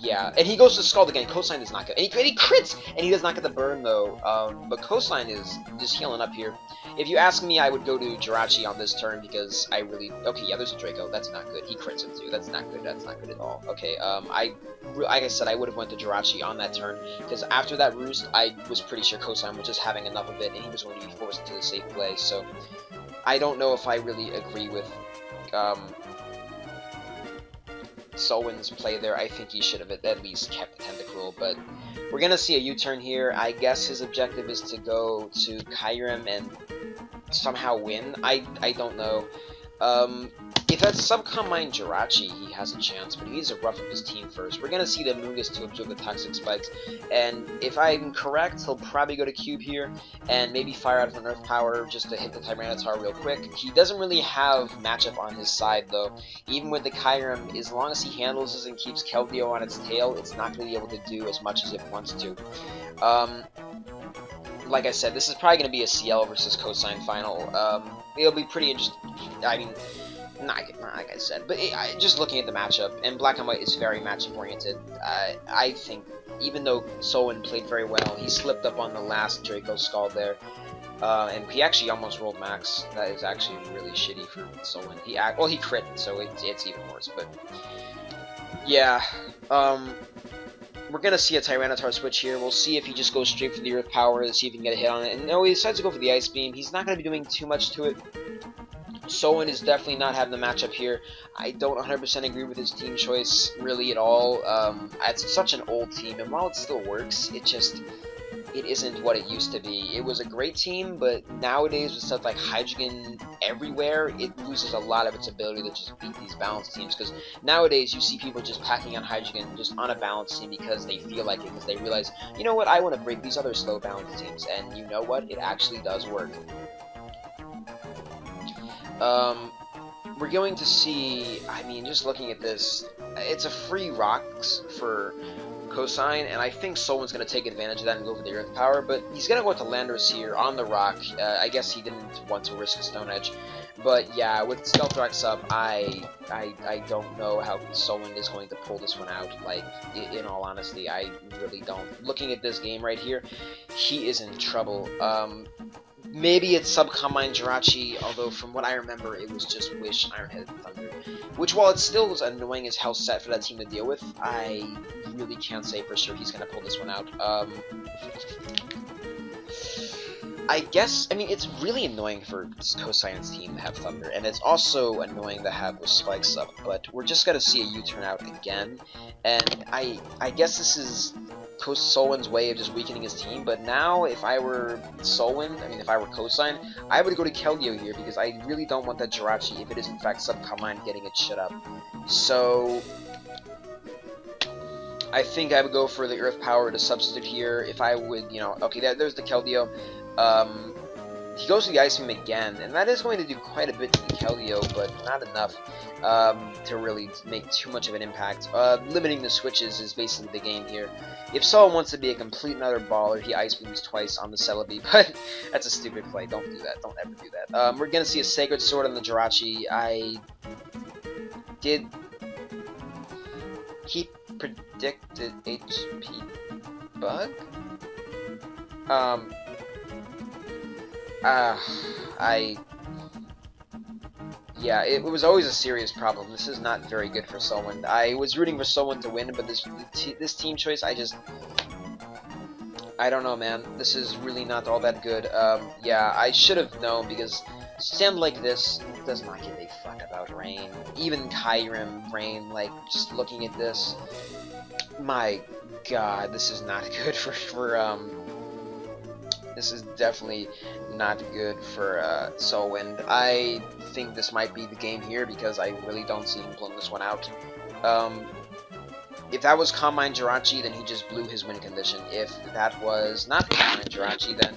S1: Yeah, and he goes to Scald again. Cosine is not good. And he crits! And he does not get the burn, though. But Cosine is just healing up here. If you ask me, I would go to Jirachi on this turn, because I really... Okay, yeah, there's a Draco. That's not good. He crits him, too. That's not good. That's not good at all. Okay, like I said, I would have went to Jirachi on that turn, because after that Roost, I was pretty sure Cosine was just having enough of it, and he was going to be forced into the safe play, so... I don't know if I really agree with... SoulWind's play there. I think he should have at least kept the Tentacruel, but we're gonna see a U-turn here. I guess his objective is to go to Kyurem and somehow win. I don't know. If that's Subcombine Jirachi, he has a chance, but he needs to rough up his team first. We're gonna see the Mungus to absorb the Toxic Spikes, and if I'm correct, he'll probably go to Cube here, and maybe fire out of an Earth Power just to hit the Tyranitar real quick. He doesn't really have matchup on his side, though. Even with the Kyurem, as long as he handles this and keeps Keldeo on its tail, it's not going to be able to do as much as it wants to. Like I said, this is probably going to be a CL versus Cosine final. It'll be pretty interesting. I mean... Not like I said, but just looking at the matchup, and Black and White is very matchup oriented. I think even though SoulWind played very well, he slipped up on the last Draco Scald there, and he actually almost rolled max. That is actually really shitty for SoulWind. He crit, so it's even worse. But yeah, we're gonna see a Tyranitar switch here. We'll see if he just goes straight for the Earth Power to see if he can get a hit on it. And no, he decides to go for the Ice Beam. He's not gonna be doing too much to it. SoulWind is definitely not having the matchup here. I don't 100% agree with his team choice really at all. It's such an old team, and while it still works, it just... it isn't what it used to be. It was a great team, but nowadays with stuff like Hydreigon everywhere, it loses a lot of its ability to just beat these balanced teams. Because nowadays you see people just packing on Hydreigon just on a balanced team because they feel like it, because they realize, you know what, I want to break these other slow balanced teams, and you know what, it actually does work. We're going to see, I mean, just looking at this, it's a free rocks for Cosine, and I think SoulWind's going to take advantage of that and go for the Earth Power, but he's going to go to Landorus here on the rock. I guess he didn't want to risk a Stone Edge, but yeah, with Stealth Rocks up, I don't know how SoulWind is going to pull this one out, like, in all honesty, I really don't. Looking at this game right here, he is in trouble. Maybe it's Sub-Combine Jirachi, although from what I remember, it was just Wish, Ironhead, and Thunder. Which, while it still was annoying as hell set for that team to deal with, I really can't say for sure he's going to pull this one out. I guess, I mean, it's really annoying for Cosine's team to have Thunder, and it's also annoying to have with Spikes up, but we're just going to see a U-turn out again, and I guess this is SoulWind's way of just weakening his team, but now if I were SoulWind, I mean if I were Cosine, I would go to Keldeo here because I really don't want that Jirachi, if it is in fact Sub-Combine, getting its shit up. So I think I would go for the Earth Power to substitute here. If I would, you know, okay, there's the Keldeo. He goes to the Ice Beam again, and that is going to do quite a bit to the Keldeo, but not enough to really make too much of an impact. Limiting the switches is basically the game here. If Soul wants to be a complete another baller, he Ice Beams twice on the Celebi, but that's a stupid play. Don't do that. Don't ever do that. We're going to see a Sacred Sword on the Jirachi. He predicted HP bug? Yeah, it was always a serious problem. This is not very good for SoulWind. I was rooting for SoulWind to win, but this team choice, I don't know, man. This is really not all that good. Yeah, I should have known, because stand like this does not give a fuck about Rain. Even Kyurem, Rain, like, just looking at this, my god, this is not good this is definitely not good for SoulWind. I think this might be the game here because I really don't see him pulling this one out. If that was Combine Jirachi, then he just blew his win condition. If that was not Combine Jirachi, then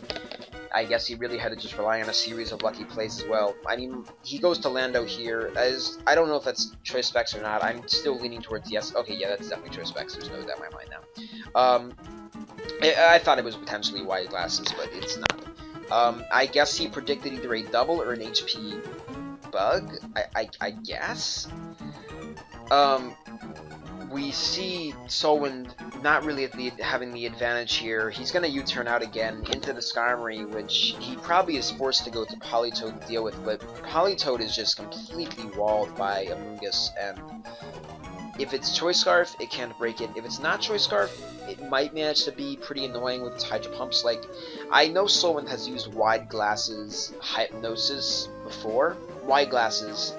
S1: I guess he really had to just rely on a series of lucky plays as well. I mean, he goes to Lando here. I don't know if that's choice specs or not. I'm still leaning towards yes. Okay, yeah, that's definitely choice specs. There's no doubt in my mind now. I thought it was potentially wide glasses, but it's not. I guess he predicted either a double or an HP bug. I guess. We see SoulWind not really having the advantage here. He's going to U-turn out again into the Skarmory, which he probably is forced to go to Politoed to deal with, but Politoed is just completely walled by Amoonguss, and if it's Choice Scarf, it can't break it. If it's not Choice Scarf, it might manage to be pretty annoying with its Hydro Pumps. Like, I know SoulWind has used Wide Glasses Hypnosis before. Wide Glasses,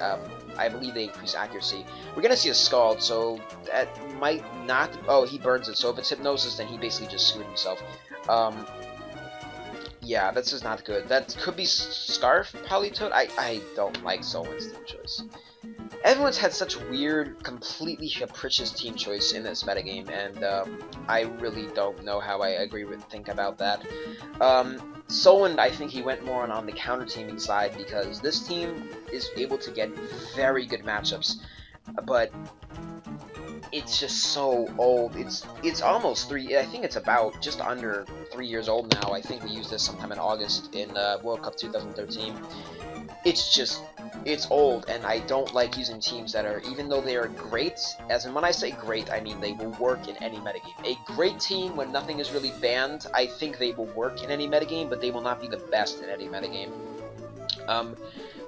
S1: I believe they increase accuracy. We're going to see a Scald, so that might not... Oh, he burns it, so if it's Hypnosis, then he basically just screwed himself. Yeah, this is not good. That could be Scarf, Politoed. I don't like SoulWind's team choice. Everyone's had such weird, completely capricious team choice in this metagame, and I really don't know how I think about that. SoulWind, I think he went more on the counter-teaming side, because this team is able to get very good matchups, but it's just so old. It's almost I think it's about just under 3 years old now. I think we used this sometime in August in World Cup 2013. It's old, and I don't like using teams that are, even though they are great, as in when I say great, I mean they will work in any metagame. A great team, when nothing is really banned, I think they will work in any metagame, but they will not be the best in any metagame.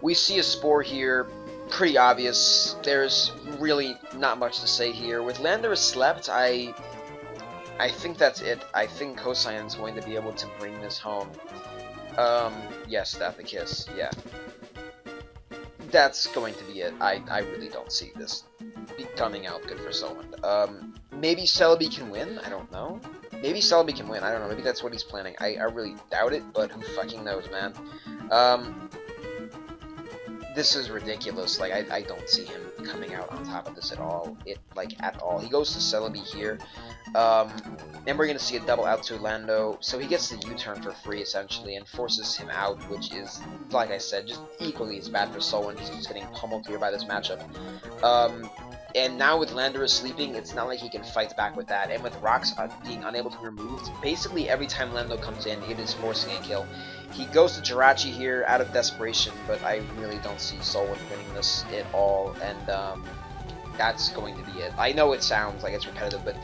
S1: We see a Spore here, pretty obvious. There's really not much to say here. With Landorus slept, I think that's it. I think Cosine's going to be able to bring this home. Yes, Staff the Kiss, yeah. That's going to be it. I really don't see this coming out good for SoulWind. Maybe Celebi can win? I don't know. Maybe Celebi can win. I don't know. Maybe that's what he's planning. I really doubt it, but who fucking knows, man. This is ridiculous. Like, I don't see him coming out on top of this at all. At all. He goes to Celebi here. And we're going to see a double out to Lando. So he gets the U-turn for free, essentially, and forces him out, which is, like I said, just equally as bad for SoulWind. He's just getting pummeled here by this matchup. And now with Landorus sleeping, it's not like he can fight back with that. And with Rocks being unable to be removed, basically every time Lando comes in, it is forcing a kill. He goes to Jirachi here out of desperation, but I really don't see SoulWind winning this at all. And that's going to be it. I know it sounds like it's repetitive, but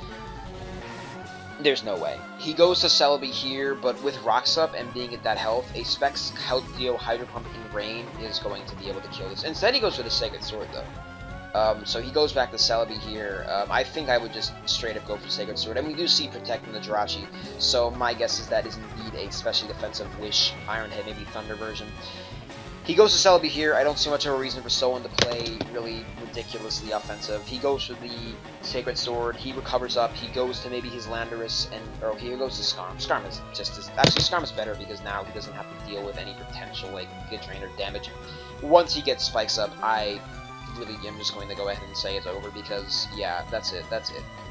S1: there's no way. He goes to Celebi here, but with Rocks up and being at that health, a Specs Keldeo Hydro Pump in Rain is going to be able to kill this. Instead, he goes for the Sacred Sword, though. So he goes back to Celebi here. I think I would just straight up go for Sacred Sword. And we do see protecting the Jirachi, so my guess is that is indeed a specially defensive Wish, Iron Head, maybe Thunder version. He goes to Celebi here. I don't see much of a reason for SoulWind to play really ridiculously offensive. He goes for the Sacred Sword. He recovers up. He goes to maybe his Landorus, or he goes to Skarm. Skarm is just as... Actually, Skarm is better because now he doesn't have to deal with any potential, like, Giga Drain or damage. Once he gets spikes up, I really am just going to go ahead and say it's over because, yeah, that's it.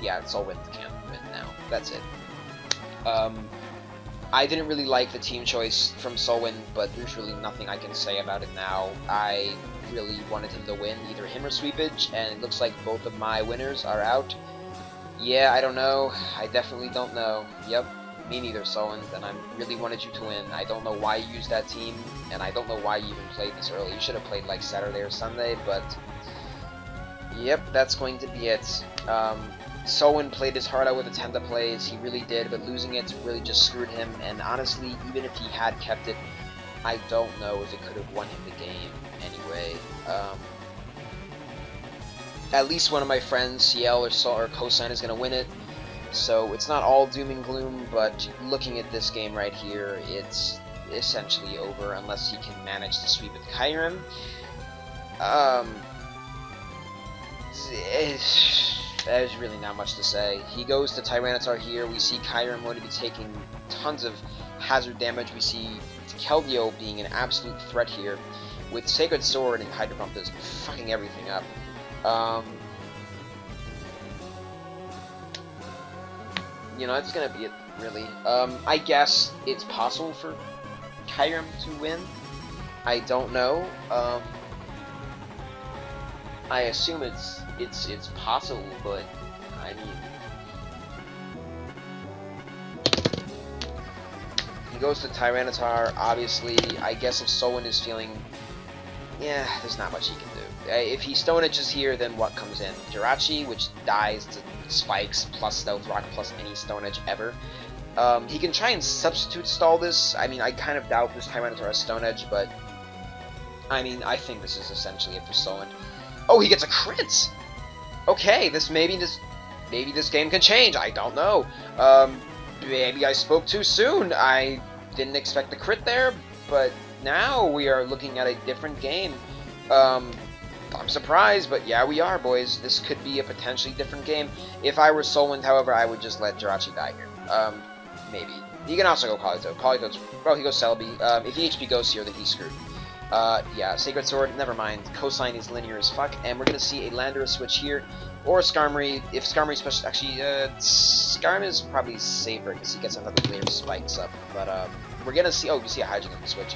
S1: Yeah, SoulWind can't win now. That's it. I didn't really like the team choice from SoulWind, but there's really nothing I can say about it now. I really wanted him to win, either him or Sweepage, and it looks like both of my winners are out. Yeah, I don't know. I definitely don't know. Yep, me neither, SoulWind, and I really wanted you to win. I don't know why you used that team, and I don't know why you even played this early. You should have played like Saturday or Sunday, but yep, that's going to be it. SoulWind played his heart out with the Tenta plays, he really did, but losing it really just screwed him, and honestly, even if he had kept it, I don't know if it could have won him the game anyway. At least one of my friends, CL or Cosine, is going to win it, so it's not all doom and gloom, but looking at this game right here, it's essentially over unless he can manage to sweep with Kyurem. There's really not much to say. He goes to Tyranitar here. We see Kyurem going to be taking tons of hazard damage. We see Keldeo being an absolute threat here, with Sacred Sword and Hydro Pump is fucking everything up. You know, it's gonna be it, really. I guess it's possible for Kyurem to win. I don't know. I assume it's possible, but I mean, he goes to Tyranitar. Obviously, I guess if SoulWind is feeling, yeah, there's not much he can do. If he Stone Edges here, then what comes in? Jirachi, which dies to Spikes plus Stealth Rock plus any Stone Edge ever. He can try and substitute stall this. I mean, I kind of doubt this Tyranitar has Stone Edge, but I mean, I think this is essentially it for SoulWind. Oh, he gets a crit! Okay, maybe this game can change. I don't know. Maybe I spoke too soon. I didn't expect the crit there, but now we are looking at a different game. I'm surprised, but yeah, we are, boys. This could be a potentially different game. If I were SoulWind, however, I would just let Jirachi die here. Maybe. He can also go Politoed. Well, he goes Celebi. If the HP goes here, then he's screwed. Yeah, Sacred Sword, never mind. Cosine is linear as fuck, and we're gonna see a Landorus switch here, or Skarmory. If Skarmory special, actually, Skarm is probably safer because he gets another layer of spikes up. But we're gonna see. Oh, you see a Hydreigon switch,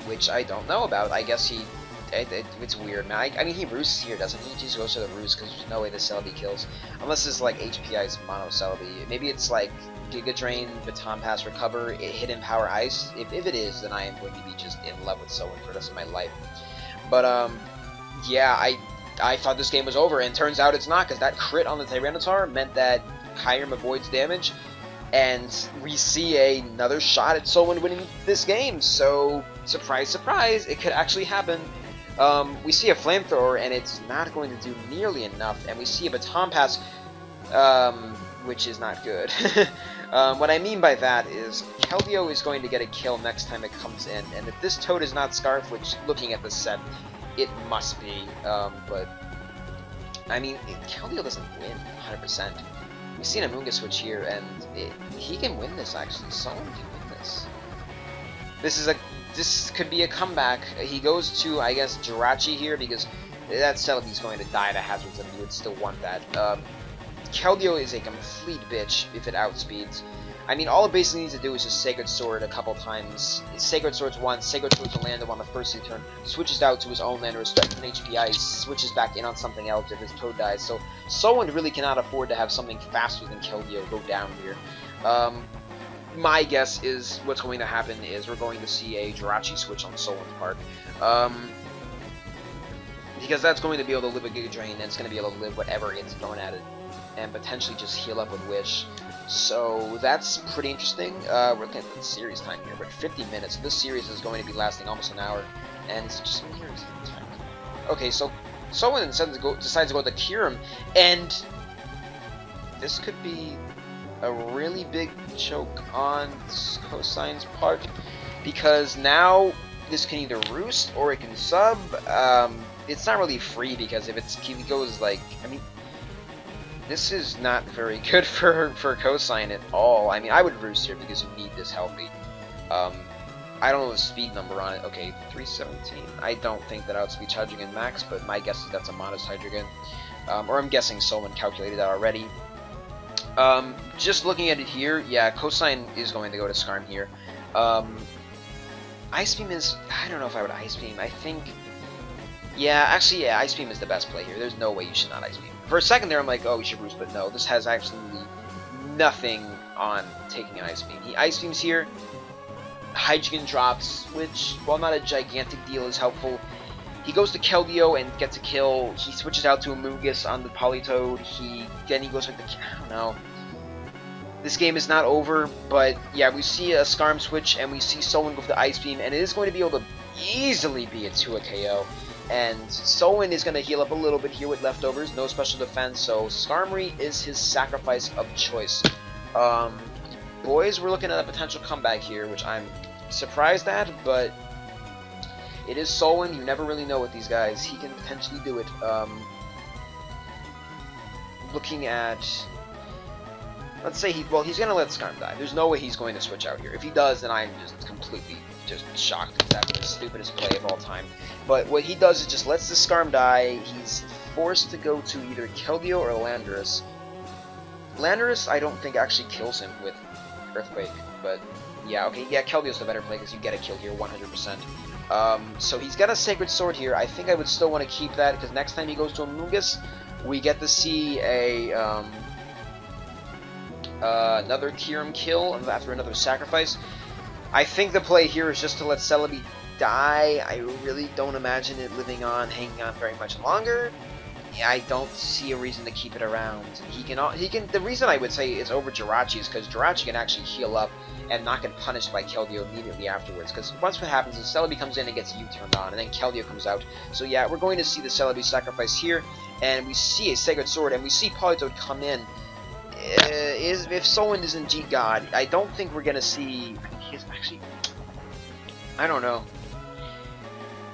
S1: which I don't know about. I guess it's weird, man. I mean, he roosts here, doesn't he? He just goes to the roost because there's no way the Celebi kills, unless it's like HPI's mono Celebi. Maybe it's like Giga Drain, Baton Pass, Recover, Hidden Power Ice. If it is, then I am going to be just in love with SoulWind for the rest of my life. But, yeah, I thought this game was over, and turns out it's not, because that crit on the Tyranitar meant that Kyurem avoids damage, and we see another shot at SoulWind winning this game, so surprise, surprise, it could actually happen. We see a Flamethrower, and it's not going to do nearly enough, and we see a Baton Pass, which is not good. What I mean by that is Keldeo is going to get a kill next time it comes in, and if this Toad is not Scarf, which looking at the set, it must be, but I mean, Keldeo doesn't win 100%. We've seen a Munga switch here, and he can win this, actually. Someone can win this. This could be a comeback. He goes to, I guess, Jirachi here, because that Celebi's going to die to hazards, and you would still want that. Keldeo is a complete bitch if it outspeeds. I mean, all it basically needs to do is just Sacred Sword a couple times. Sacred Swords once, Sacred Swords to land on the first turn, switches out to his own land, respect an HPI, switches back in on something else if his Toad dies. So SoulWind really cannot afford to have something faster than Keldeo go down here. My guess is what's going to happen is we're going to see a Jirachi switch on SoulWind's part. Because that's going to be able to live a Giga Drain, and it's going to be able to live whatever it's thrown at it, and potentially just heal up with Wish. So that's pretty interesting. We're looking at the series time here. We're at 50 minutes. This series is going to be lasting almost an hour, and it's just years of time. Okay, so SoulWind decides to go to Kyurem, and this could be a really big choke on Cosine's part, because now this can either roost or it can sub. It's not really free, because if he goes like, I mean, this is not very good for Cosine at all. I mean, I would roost here because you need this healthy. I don't know the speed number on it. Okay, 317. I don't think that outspeeds Hydreigon Max, but my guess is that's a modest Hydreigon. Or I'm guessing someone calculated that already. Just looking at it here, yeah, Cosine is going to go to Skarm here. Ice Beam is, I don't know if I would Ice Beam. I think, yeah, actually, yeah, Ice Beam is the best play here. There's no way you should not Ice Beam. For a second there, I'm like, oh, we should roost, but no, this has absolutely nothing on taking an Ice Beam. He Ice Beams here, Hydreigon drops, which, while not a gigantic deal, is helpful. He goes to Keldeo and gets a kill. He switches out to a Amoonguss on the Politoed. Then he goes with the, I don't know. This game is not over, but yeah, we see a Skarm switch, and we see SoulWind go for the Ice Beam, and it is going to be able to easily be a 2 KO. And SoulWind is going to heal up a little bit here with leftovers, no special defense, so Skarmory is his sacrifice of choice. Boys, we're looking at a potential comeback here, which I'm surprised at, but it is SoulWind. You never really know with these guys. He can potentially do it. Looking at, let's say he's going to let Skarm die. There's no way he's going to switch out here. If he does, then I'm just completely shocked. That's the stupidest play of all time. But what he does is just lets the Skarm die. He's forced to go to either Keldeo or Landorus. Landorus, I don't think actually kills him with Earthquake, but yeah, okay, yeah, Keldeo's the better play because you get a kill here 100%. So he's got a Sacred Sword here. I think I would still want to keep that because next time he goes to Amoonguss, we get to see a another Kyurem kill after another sacrifice. I think the play here is just to let Celebi die. I really don't imagine it hanging on very much longer. Yeah, I don't see a reason to keep it around. He can. The reason I would say it's over Jirachi is because Jirachi can actually heal up and not get punished by Keldeo immediately afterwards. Because once what happens is Celebi comes in and gets U-turned on, and then Keldeo comes out. So yeah, we're going to see the Celebi sacrifice here, and we see a Sacred Sword, and we see Politoed come in. If SoulWind isn't G-God, I don't think we're going to see... I don't know.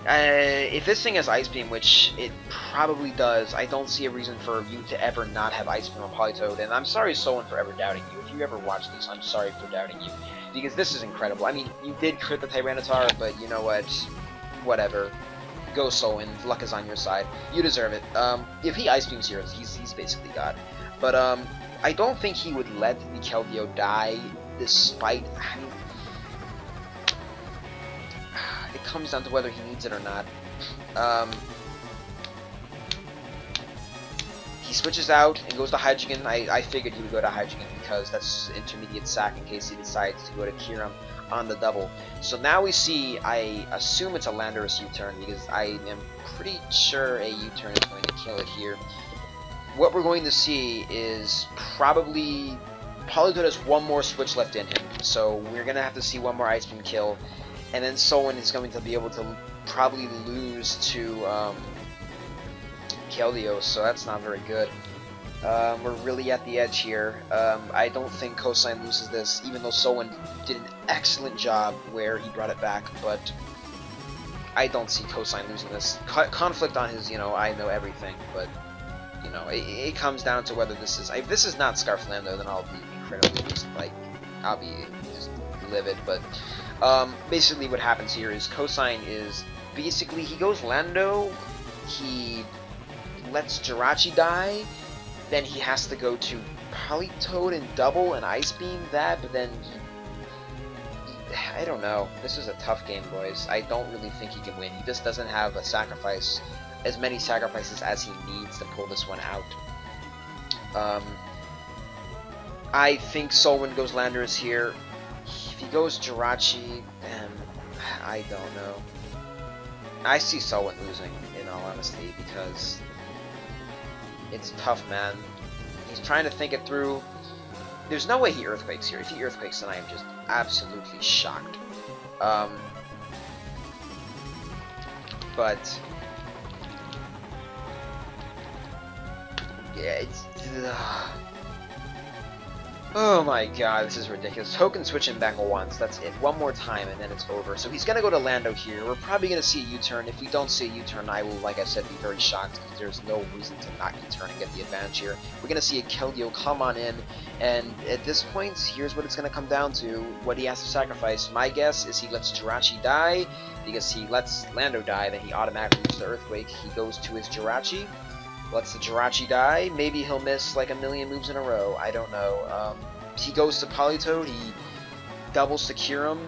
S1: If this thing has Ice Beam, which it probably does, I don't see a reason for you to ever not have Ice Beam on Politoed, and I'm sorry SoulWind for ever doubting you. If you ever watch this, I'm sorry for doubting you, because this is incredible. I mean, you did crit the Tyranitar, but you know what? Whatever. Go SoulWind, luck is on your side. You deserve it. If he Ice Beams here, he's basically God. But, I don't think he would let the Keldeo die, despite... I mean, it comes down to whether he needs it or not. He switches out and goes to Hydreigon. I figured he would go to Hydreigon because that's intermediate sack in case he decides to go to Kyurem on the double. So now we see, I assume it's a Landorus U-turn because I am pretty sure a U-turn is going to kill it here. What we're going to see is probably Politoed has one more switch left in him, so we're going to have to see one more Ice Beam kill, and then SoulWind is going to be able to probably lose to Keldeo, so that's not very good. We're really at the edge here. I don't think Cosine loses this, even though SoulWind did an excellent job where he brought it back, but I don't see Cosine losing this. Conflict on his, I know everything, but you know, it comes down to whether this is... If this is not Scarf Lando, then I'll be incredibly just, like, I'll be just livid, but basically what happens here is Cosine is basically, he goes Lando, he lets Jirachi die, then he has to go to Politoed and double and Ice Beam that, but then I don't know. This is a tough game, boys. I don't really think he can win. He just doesn't have a sacrifice, as many sacrifices as he needs to pull this one out. I think SoulWind goes Landorus here. If he goes Jirachi, then I don't know. I see SoulWind losing, in all honesty, because it's tough, man. He's trying to think it through. There's no way he Earthquakes here. If he Earthquakes, then I am just absolutely shocked. But yeah, it's... Oh my god, this is ridiculous. Token switch him back once, that's it. One more time and then it's over. So he's going to go to Lando here. We're probably going to see a U-turn. If we don't see a U-turn, I will, like I said, be very shocked because there's no reason to not U-turn and get the advantage here. We're going to see a Keldeo come on in, and at this point, here's what it's going to come down to, what he has to sacrifice. My guess is he lets Jirachi die, because he lets Lando die, then he automatically uses the Earthquake. He goes to his Jirachi, lets the Jirachi die, maybe he'll miss like a million moves in a row, I don't know. He goes to Politoed, he doubles to Kyurem.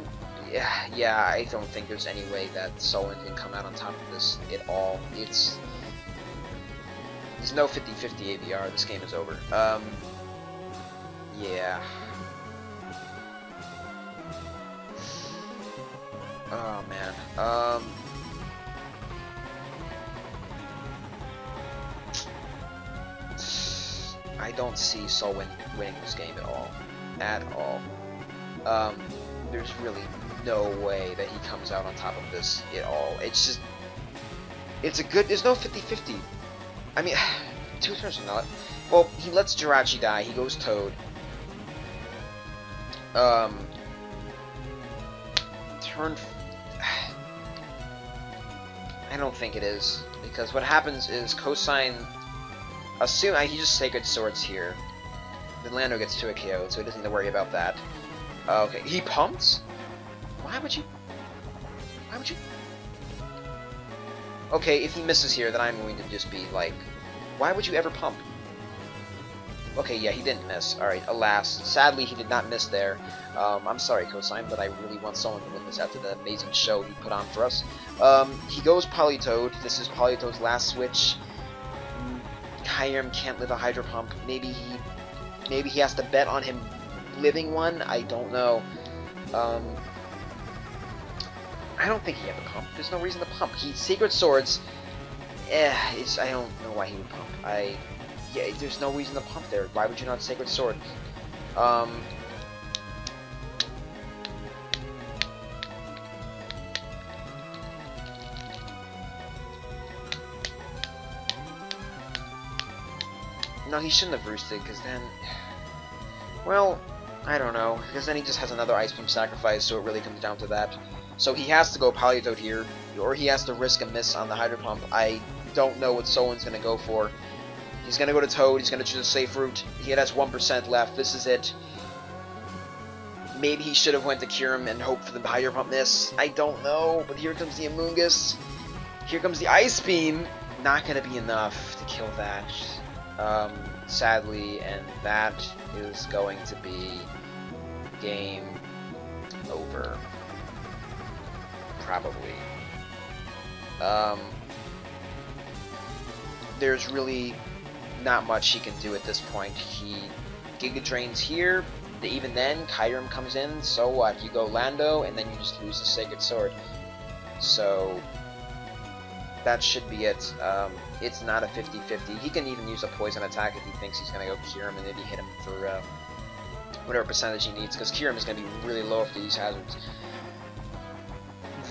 S1: Yeah, I don't think there's any way that SoulWind can come out on top of this at all. There's no 50-50 ABR, this game is over. Yeah. Oh man. I don't see SoulWind winning this game at all. At all. There's really no way that he comes out on top of this at all. It's just... It's a good... There's no 50-50. I mean, two turns are not... Well, he lets Jirachi die. He goes Toad. Turn... I don't think it is. Because what happens is Cosine... Assume he just Sacred Swords here. Then Lando gets to a KO, so he doesn't need to worry about that. Okay, he pumps? Why would you? Why would you? Okay, if he misses here, then I'm going to just be like, why would you ever pump? Okay, yeah, he didn't miss. Alright, alas. Sadly, he did not miss there. I'm sorry, Cosine, but I really want someone to win this after the amazing show he put on for us. He goes Politoed. This is Politoed's last switch. Kyurem can't live a Hydro Pump. Maybe he has to bet on him living one. I don't know. I don't think he had to pump. There's no reason to pump. He Sacred Swords. I don't know why he would pump. Yeah, there's no reason to pump there. Why would you not Sacred Sword? No, he shouldn't have roosted, because then... Well, I don't know, because then he just has another Ice Beam sacrifice, so it really comes down to that. So he has to go Politoed here, or he has to risk a miss on the Hydro Pump. I don't know what SoulWind's going to go for. He's going to go to Toad, he's going to choose a safe route. He has 1% left, this is it. Maybe he should have went to Kyurem and hoped for the Hydro Pump miss. I don't know, but here comes the Amoonguss. Here comes the Ice Beam. Not going to be enough to kill that. Sadly, and that is going to be game over. Probably. There's really not much he can do at this point. He Giga Drains here, even then, Kyurem comes in, so what? You go Lando, and then you just lose the Sacred Sword. So, that should be it. It's not a 50-50. He can even use a poison attack if he thinks he's going to go Kyurem and maybe hit him for whatever percentage he needs, because Kyurem is going to be really low after these hazards.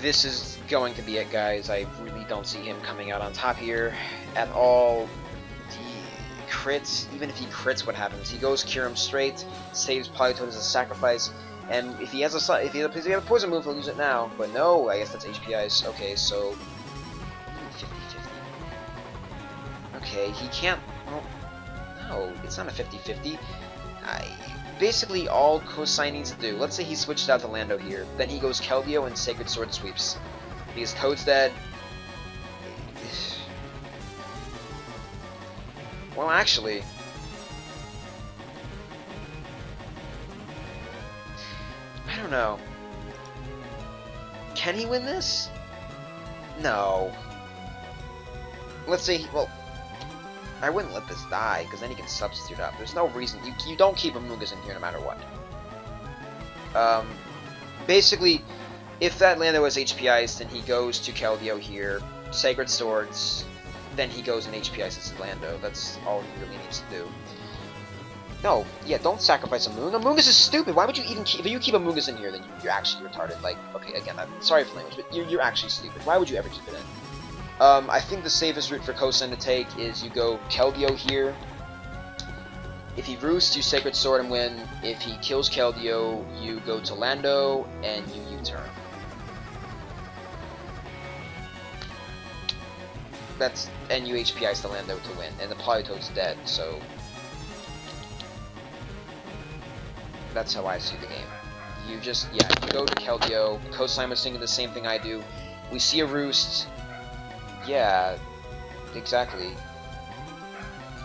S1: This is going to be it, guys. I really don't see him coming out on top here at all. He crits. Even if he crits, what happens? He goes Kyurem straight, saves Politoed as a sacrifice, and if he has a poison move, he'll use it now. But no, I guess that's HP Ice. Okay, so 50-50. Okay, he can't Well, no, it's not a 50-50. Basically, all Cosine needs to do, let's say he switched out to Lando here, then he goes Keldeo and Sacred Sword sweeps. Because Code's dead. Well, actually, I don't know. Can he win this? No. Let's say, well, I wouldn't let this die, because then he can substitute up. There's no reason. You don't keep Amoonguss in here no matter what. Basically, if that Lando is HP Iced, then he goes to Keldeo here, Sacred Swords, then he goes and HP Ices Lando. That's all he really needs to do. No, yeah, don't sacrifice Amoonguss. Amoonguss is stupid. Why would you even keep... If you keep Amoonguss in here, then you're actually retarded. Like, okay, again, I'm sorry for language, but you're actually stupid. Why would you ever keep it in? I think the safest route for Cosine to take is you go Keldeo here. If he roosts, you Sacred Sword and win. If he kills Keldeo, you go to Lando, and you U-turn. And you HP Ice the Lando to win. And the Politoad's dead, so... That's how I see the game. You just, yeah, you go to Keldeo. Cosine was thinking the same thing I do. We see a roost. Yeah, exactly.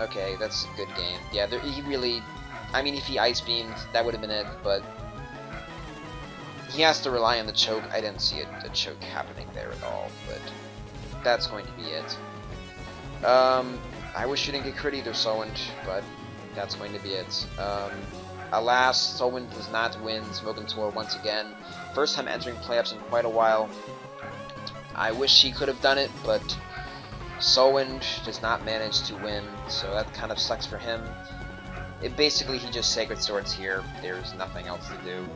S1: Okay, that's a good game. Yeah, he really... I mean, if he Ice Beamed, that would have been it, but... He has to rely on the choke. I didn't see a choke happening there at all, but... That's going to be it. I wish you didn't get crit either, SoulWind, but... That's going to be it. Alas, SoulWind does not win Smogon Tour once again. First time entering playoffs in quite a while. I wish he could have done it, but SoulWind does not manage to win, so that kind of sucks for him. Basically, he just Sacred Swords here. There's nothing else to do.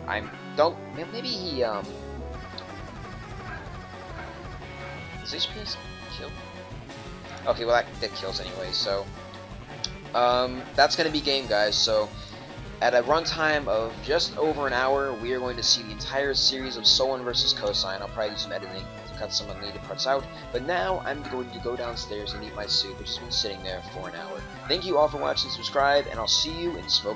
S1: Maybe he, is HPS kill? Okay, well that kills anyway, so, that's gonna be game, guys, so, at a runtime of just over an hour, we are going to see the entire series of SoulWind versus Cosine. I'll probably do some editing to cut some unneeded parts out. But now, I'm going to go downstairs and eat my soup, which has been sitting there for an hour. Thank you all for watching, subscribe, and I'll see you in Smogon.